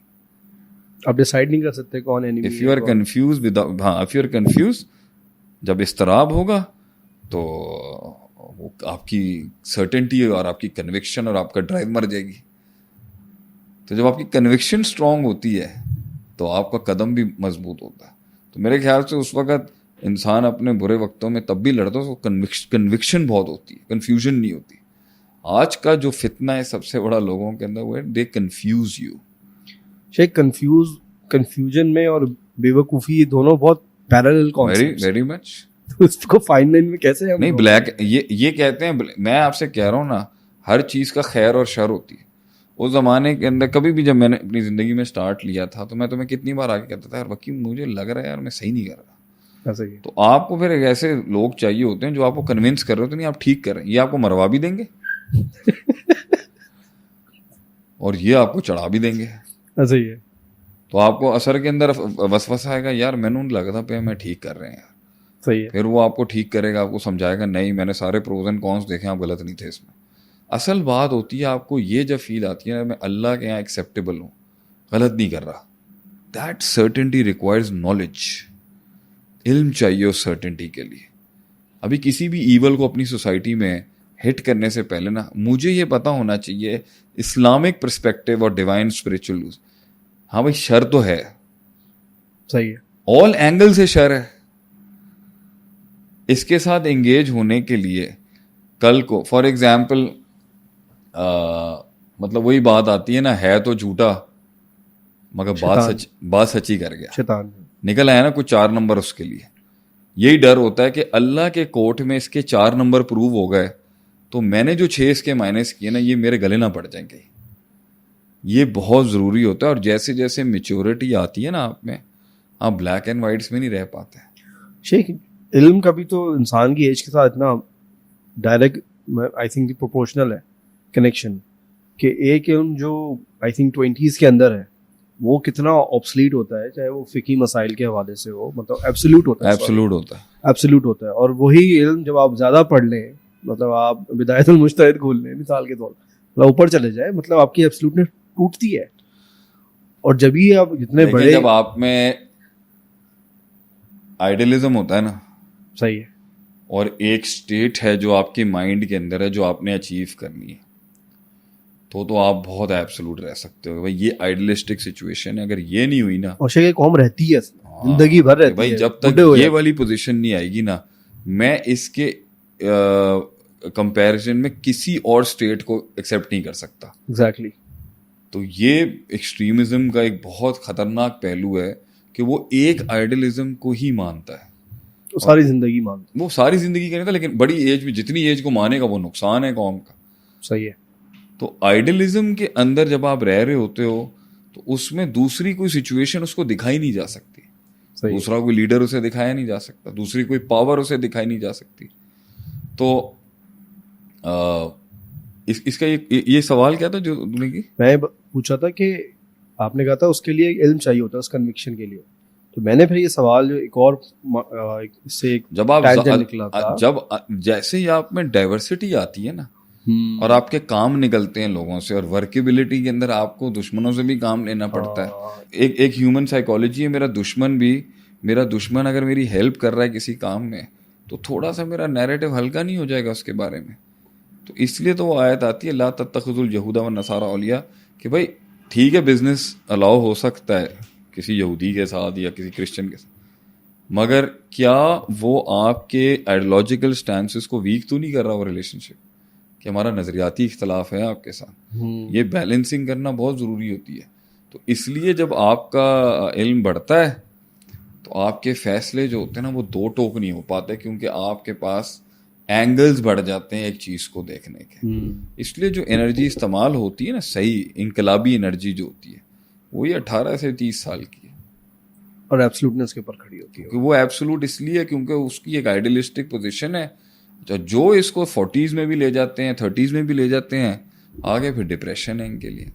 آپ ڈیسائیڈ نہیں کر سکتے کون اینیمی ہے. If you are confuse if you are confuse, جب اضطراب ہوگا تو آپ کی سرٹنٹی اور آپ کی کنوکشن اور آپ کا ڈرائیو مر جائے گی. تو جب آپ کی کنوکشن اسٹرانگ ہوتی ہے تو آپ کا قدم بھی مضبوط ہوتا ہے. تو میرے خیال سے اس وقت انسان اپنے برے وقتوں میں تب بھی لڑتا ہے تو کنوکشن بہت ہوتی ہے, کنفیوژن نہیں ہوتی. آج کا جو فتنہ ہے سب سے بڑا لوگوں کے اندر وہ ہے they confuse you. Sheikh confusion میں اور بے وقوفی یہ دونوں بہت پیرالل کانسیپٹس ہیں. Very much. اس کو فائن لائن میں کیسے ہم نہیں بلیک یہ کہتے ہیں, میں آپ سے کہہ رہا ہوں نا ہر چیز کا خیر اور شر ہوتی ہے. اس زمانے کے اندر کبھی بھی جب میں نے اپنی زندگی میں سٹارٹ لیا تھا تو میں تمہیں کتنی بار آ کے کہتا تھا یار وکیل مجھے لگ رہا ہے یار میں صحیح نہیں کر رہا. تو آپ کو پھر ایسے لوگ چاہیے ہوتے ہیں جو آپ کو کنونس کر رہے ہوتے ہیں نہیں آپ ٹھیک کر رہے ہیں. یہ آپ کو مروا بھی دیں گے اور یہ آپ کو چڑھا بھی دیں گے. صحیح ہے. تو آپ کو اثر کے اندر وسوسہ آئے گا یار میں نے لگتا پہ میں ٹھیک کر رہے ہیں یار. صحیح ہے. پھر وہ آپ کو ٹھیک کرے گا, آپ کو سمجھائے گا نہیں میں نے سارے پروز اینڈ کونس دیکھے آپ غلط نہیں تھے اس میں. اصل بات ہوتی ہے آپ کو یہ جب فیل آتی ہے میں اللہ کے یہاں ایکسیپٹیبل ہوں, غلط نہیں کر رہا. That certainty requires knowledge. علم چاہیے اس سرٹنٹی کے لیے. ابھی کسی بھی ایول کو اپنی سوسائٹی میں ہٹ کرنے سے پہلے نا مجھے یہ پتا ہونا چاہیے اسلامک پرسپیکٹیو اور ڈیوائن اسپرچل یوز. ہاں بھائی شر تو ہے, صحیح ہے, آل اینگل سے شر ہے. اس کے ساتھ انگیج ہونے کے لیے کل کو فار ایگزامپل مطلب وہی بات آتی ہے نا, ہے تو جھوٹا مگر بات سچی کر گیا, شیطان نکل آیا نا کچھ 4 نمبر اس کے لیے. یہی ڈر ہوتا ہے کہ اللہ کے کورٹ میں اس کے 4 نمبر پروو ہو گئے تو میں نے جو 6 اس کے مائنس کیے نا یہ میرے گلے نہ پڑ جائیں گے. یہ بہت ضروری ہوتا ہے. اور جیسے جیسے میچورٹی آتی ہے نا آپ میں, آپ بلیک اینڈ وائٹس میں نہیں رہ پاتے. شیخ علم کا بھی تو انسان کی ایج کے ساتھ اتنا ڈائریکٹ آئی تھنک پروپورشنل ہے کنیکشن کہ ایک علم جو آئی تھنک 20s کے اندر ہے وہ کتنا آبسلیٹ ہوتا ہے, چاہے وہ فقہی مسائل کے حوالے سے ہو, مطلب ایبسلیوٹ ہوتا ہے. اور وہی علم جب آپ زیادہ پڑھ لیں, مطلب آپ بدایت المجتہد کھول لیں مثال کے طور پر, اوپر چلے جائے, مطلب آپ کی ایبسلیوٹنس ٹوٹتی ہے. اور جب یہ آپ جتنے بڑے جب آپ میں آئیڈیلزم ہوتا ہے نا صحیح ہے. اور ایک اسٹیٹ ہے جو آپ کے مائنڈ کے اندر ہے جو آپ نے اچیو کرنی ہے, تو آپ بہت ایبسولوٹ رہ سکتے ہو. بھائی یہ آئیڈیلسٹک سچویشن ہے, اگر یہ نہیں ہوئی نا, اور شاید قوم رہتی ہے زندگی بھر رہتی ہے. بھائی جب تک یہ والی پوزیشن نہیں آئے گی نا, میں اس کے کمپیریزن میں کسی اور اسٹیٹ کو ایکسیپٹ نہیں کر سکتا. ایگزیکٹلی. تو یہ ایکسٹریمزم کا ایک بہت خطرناک پہلو ہے کہ وہ ایک آئیڈیلزم کو ہی مانتا ہے, وہ ساری زندگی مانتا, وہ ساری زندگی کا نہیں تھا, لیکن بڑی ایج میں جتنی ایج کو مانے گا وہ نقصان ہے قوم کا. صحیح ہے. تو آئیڈیلزم کے اندر جب آپ رہ رہے ہوتے ہو تو اس میں دوسری کوئی سچویشن اس کو دکھائی نہیں جا سکتی, دوسرا کوئی لیڈر اسے دکھایا نہیں جا سکتا, دوسری کوئی پاور اسے دکھائی نہیں جا سکتی. تو اس کا یہ سوال کیا تھا جو تم نے کی؟ میں پوچھا تھا کہ آپ نے کہا تھا اس کے لیے علم چاہیے ہوتا ہے اس کنوکشن کے لیے, تو میں نے پھر یہ سوال جو ایک اور اس سے جب آپ نکلا تھا, جب جیسے ہی آپ میں ڈائیورسٹی آتی ہے نا, اور آپ کے کام نکلتے ہیں لوگوں سے, اور ورکیبلٹی کے اندر آپ کو دشمنوں سے بھی کام لینا پڑتا ہے. ایک ہیومن سائیکالوجی ہے, میرا دشمن اگر میری ہیلپ کر رہا ہے کسی کام میں تو تھوڑا سا میرا نیریٹو ہلکا نہیں ہو جائے گا اس کے بارے میں. تو اس لیے تو وہ آیت آتی ہے لا تتخذوا اليهود والنصارى اولیاء, کہ بھائی ٹھیک ہے بزنس الاؤ ہو سکتا ہے کسی یہودی کے ساتھ یا کسی کرسچن کے ساتھ, مگر کیا وہ آپ کے آئیڈیولوجیکل سٹینسز کو ویک تو نہیں کر رہا وہ ریلیشن شپ, کہ ہمارا نظریاتی اختلاف ہے آپ کے ساتھ. یہ بیلنسنگ کرنا بہت ضروری ہوتی ہے. تو اس لیے جب آپ کا علم بڑھتا ہے تو آپ کے فیصلے جو ہوتے ہیں نا وہ دو ٹوک نہیں ہو پاتے, کیونکہ آپ کے پاس اینگلز بڑھ جاتے ہیں ایک چیز کو دیکھنے کے. اس لیے جو انرجی استعمال ہوتی ہے نا, صحیح انقلابی انرجی جو ہوتی ہے وہ یہ 18 سے 30 سال کی ہے, اور ایبسولوٹنس کے اوپر کھڑی ہوتی ہے. کہ وہ ایبسولوٹ اس لیے کیونکہ اس کی ایک آئیڈیلسٹک پوزیشن ہے, جو اس کو 40s میں بھی لے جاتے ہیں 30s میں بھی لے جاتے ہیں, آگے پھر ڈپریشن ہے ان کے لیے.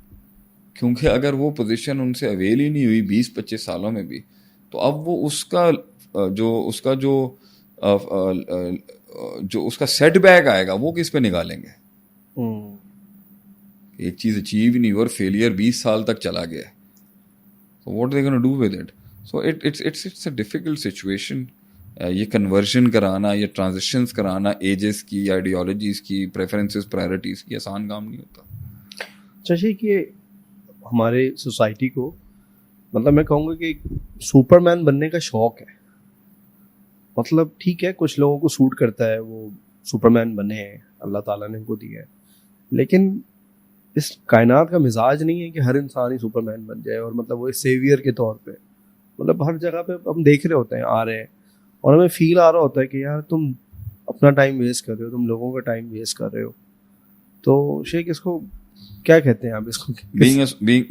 کیونکہ اگر وہ پوزیشن ان سے اویل ہی نہیں ہوئی 20-25 سالوں میں بھی, تو اب وہ اس کا سیٹ بیک آئے گا وہ کس پہ نکالیں گے. ایک چیز اچیو نہیں اور فیلئر 20 سال تک چلا گیا, so what are they going to do with it? So it's a difficult situation. یہ کنورژن کرانا, یہ ٹرانزیشنز کرانا ایجز کی, آئیڈیالوجیز کی, پریفرنسز, پرائرٹیز کی آسان کام نہیں ہوتا. چاہیے کہ ہمارے سوسائٹی کو, مطلب میں کہوں گا کہ سپر مین بننے کا شوق ہے. مطلب ٹھیک ہے کچھ لوگوں کو سوٹ کرتا ہے, وہ سپر مین بنے ہیں, اللہ تعالیٰ نے ان کو دیا ہے, لیکن اس کائنات کا مزاج نہیں ہے کہ ہر انسان ہی سپر مین بن جائے. اور مطلب وہ ایک سیویئر کے طور پہ, مطلب ہر جگہ پہ ہم دیکھ رہے ہوتے ہیں, آ رہے ہیں, اور ہمیں فیل آ رہا ہوتا ہے کہ یار تم اپنا ٹائم ویسٹ کر رہے ہو, تم لوگوں کا ٹائم ویسٹ کر رہے ہو. تو شیخ اس کو کیا کہتے ہیں آپ اس کو؟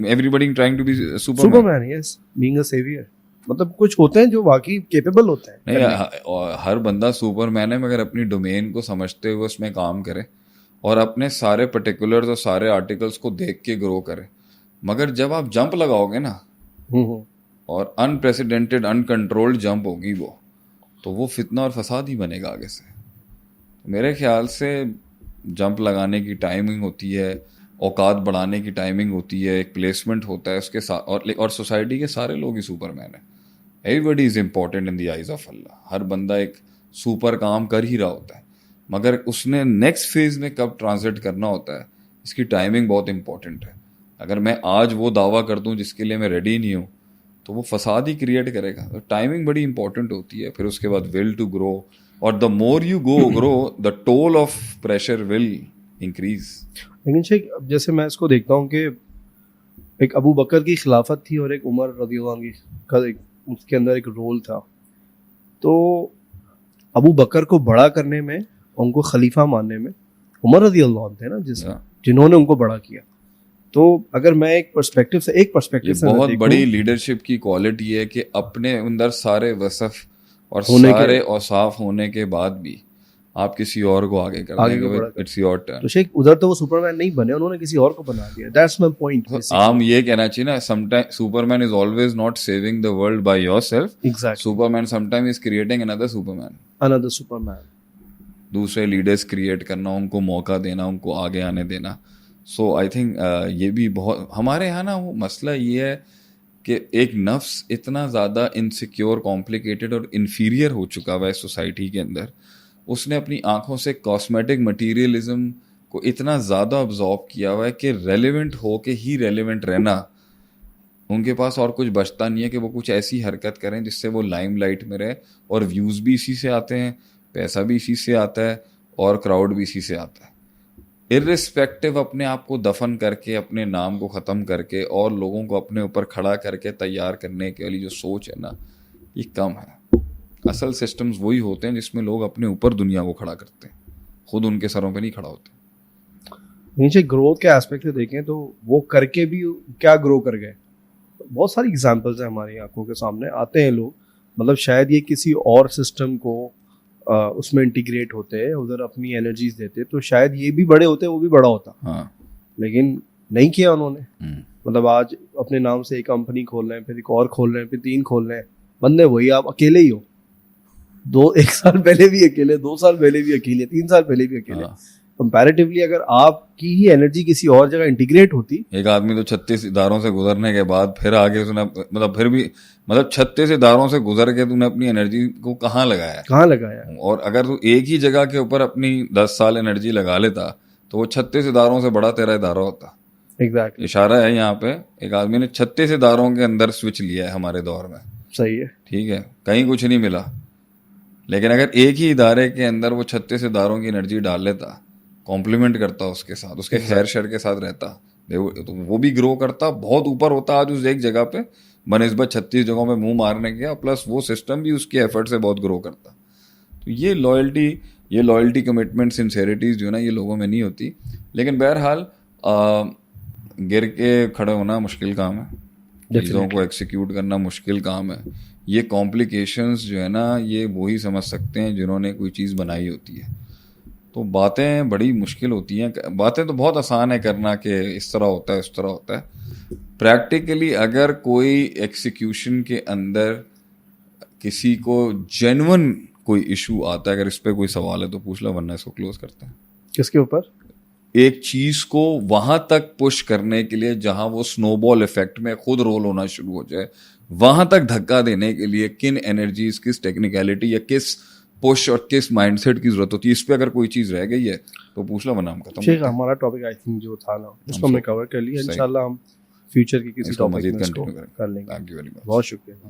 everybody trying to be Superman, yes, being a savior. مطلب کچھ ہوتے ہیں جو واقعی کیپیبل ہوتے ہیں. نہیں, ہر بندہ سپر مین ہے, مگر اپنی ڈومین کو سمجھتے ہوئے اس میں کام کرے اور اپنے سارے پرٹیکولرز اور سارے آرٹیکلس کو دیکھ کے گرو کرے. مگر جب آپ جمپ لگاؤ گے نا, اور انپریسیڈنٹڈ انکنٹرولڈ جمپ ہوگی تو وہ فتنہ اور فساد ہی بنے گا آگے سے. میرے خیال سے جمپ لگانے کی ٹائمنگ ہوتی ہے, اوقات بڑھانے کی ٹائمنگ ہوتی ہے, ایک پلیسمنٹ ہوتا ہے اس کے ساتھ, اور سوسائٹی کے سارے لوگ ہی سپر مین ہیں. Everybody is important in the eyes of Allah. ہر بندہ ایک سپر کام کر ہی رہا ہوتا ہے, مگر اس نے نیکسٹ فیز میں کب ٹرانزٹ کرنا ہوتا ہے اس کی ٹائمنگ بہت امپورٹنٹ ہے. اگر میں آج وہ دعویٰ کر دوں جس کے لیے میں ریڈی نہیں ہوں تو وہ فساد ہی کریٹ کرے گا. ٹائمنگ بڑی امپورٹنٹ ہوتی ہے. پھر اس کے بعد ول ٹو گرو, اور the more you grow the toll of pressure will increase. لیکن شیخ اب جیسے میں اس کو دیکھتا ہوں کہ ایک ابو بکر کی خلافت تھی اور ایک عمر رضی اللہ عنہ کا اس کے اندر ایک رول تھا. تو ابو بکر کو بڑا کرنے میں, ان کو خلیفہ ماننے میں عمر رضی اللہ عنہ تھے نا, جنہوں نے ان کو بڑا کیا. تو اگر میں ایک پرسپیکٹو سے بہت بڑی لیڈرشپ کی کوالٹی ہے کہ اپنے اندر سارے وصف اور سارے اوصاف ہونے کے بعد بھی آپ کسی اور کو آگے کر دیں گے. It's your turn. تو شیخ ادھر تو وہ سپر مین نہیں بنے, انہوں نے کسی اور کو بنا دیا. That's my point. عام یہ کہنا چاہیے نا, some time superman is always not saving the world by yourself. Superman some time is creating another superman. دوسرے لیڈرز کریٹ کرنا, ان کو موقع دینا, ان کو آگے آنے دینا. سو آئی تھنک یہ بھی بہت ہمارے یہاں نا وہ مسئلہ یہ ہے کہ ایک نفس اتنا زیادہ انسیکیور، کمپلیکیٹڈ اور انفیریئر ہو چکا ہوا ہے سوسائٹی کے اندر، اس نے اپنی آنکھوں سے کاسمیٹک مٹیریلزم کو اتنا زیادہ ابزارو کیا ہوا ہے کہ ریلیونٹ ہو کے ہی ریلیونٹ رہنا ان کے پاس اور کچھ بچتا نہیں ہے کہ وہ کچھ ایسی حرکت کریں جس سے وہ لائم لائٹ میں رہے، اور ویوز بھی اسی سے آتے ہیں، پیسہ بھی اسی سے آتا ہے، اور کراؤڈ بھی اسی سے آتا ہے۔ ارسپیکٹو اپنے آپ کو دفن کر کے، اپنے نام کو ختم کر کے، اور لوگوں کو اپنے اوپر کھڑا کر کے تیار کرنے کے والی جو سوچ ہے نا، یہ کم ہے۔ اصل سسٹمز وہی ہوتے ہیں جس میں لوگ اپنے اوپر دنیا کو کھڑا کرتے ہیں، خود ان کے سروں پہ نہیں کھڑا ہوتے۔ نیچے گروتھ کے ایسپیکٹ سے دیکھیں تو وہ کر کے بھی کیا گرو کر گئے، بہت ساری ایگزامپلز ہیں ہماری آنکھوں کے سامنے، آتے ہیں لوگ، مطلب شاید یہ کسی اور سسٹم کو اس میں انٹیگریٹ ہوتے، ادھر اپنی انرجیز دیتے تو شاید یہ بھی بڑے ہوتے، وہ بھی بڑا ہوتا، ہاں، لیکن نہیں کیا انہوں نے۔ مطلب آج اپنے نام سے ایک کمپنی کھول رہے ہیں، پھر ایک اور کھول رہے ہیں، پھر 3 کھول رہے ہیں، بندے وہی، آپ اکیلے ہی ہو، 1 سال پہلے بھی اکیلے، 2 سال پہلے بھی اکیلے، 3 سال پہلے بھی اکیلے۔ کمپیریٹیولی اگر آپ کی ہی انرجی کسی اور جگہ انٹیگریٹ ہوتی، ایک آدمی تو 36 اداروں سے گزرنے کے بعد پھر آگے اس نے پھر بھی 36 اداروں سے گزر کے تو نے اپنی انرجی کو کہاں لگایا، اور اگر تو ایک ہی جگہ کے اوپر اپنی 10 سال انرجی لگا لیتا تو وہ 36 اداروں سے بڑا تیرا ادارہ ہوتا۔ ایگزیکٹلی، اشارہ ہے یہاں پہ، ایک آدمی نے 36 اداروں کے اندر سوئچ لیا ہے ہمارے دور میں، صحیح ہے، ٹھیک ہے، کہیں کچھ نہیں ملا، لیکن اگر ایک ہی ادارے کے اندر وہ 36 اداروں کی انرجی ڈال لیتا، کمپلیمنٹ کرتا اس کے ساتھ، اس کے خیر شر کے ساتھ رہتا، تو وہ بھی گرو کرتا، بہت اوپر ہوتا آج اس ایک جگہ پہ بنسبت 36 جگہوں پہ منہ مارنے کے، پلس وہ سسٹم بھی اس کے ایفرٹ سے بہت گرو کرتا۔ تو یہ لائلٹی کمٹمنٹ سنسیریٹیز جو ہے نا، یہ لوگوں میں نہیں ہوتی، لیکن بہرحال گر کے کھڑے ہونا مشکل کام ہے، چیزوں کو ایکسیکیوٹ کرنا مشکل کام ہے۔ یہ کمپلیکیشنز جو ہے نا، یہ وہی سمجھ سکتے ہیں جنہوں نے کوئی چیز بنائی ہوتی ہے۔ تو باتیں بڑی مشکل ہوتی ہیں، باتیں تو بہت آسان ہے کرنا کہ اس طرح ہوتا ہے، اس طرح ہوتا ہے۔ پریکٹیکلی اگر کوئی ایکسیکیوشن کے اندر کسی کو جینون کوئی ایشو آتا ہے، اگر اس پہ کوئی سوال ہے تو پوچھ لو، ورنہ اس کو کلوز کرتے ہیں۔ کس کے اوپر؟ ایک چیز کو وہاں تک پش کرنے کے لیے جہاں وہ سنو بال ایفیکٹ میں خود رول ہونا شروع ہو جائے، وہاں تک دھکا دینے کے لیے کن انرجیز، کس ٹیکنیکلٹی یا کس پش اور کس مائنڈ سیٹ کی ضرورت ہوتی ہے، اس پہ اگر کوئی چیز رہ گئی ہے تو پوچھ لو، ورنہ ہم ختم۔ ٹھیک ہے، ہمارا ٹاپک آئی تھنک جو تھا نا اس کو ہم نے کور کر لیا، انشاءاللہ ہم فیوچر کی کسی ٹاپک میں اس کو کر لیں گے۔ بہت شکریہ۔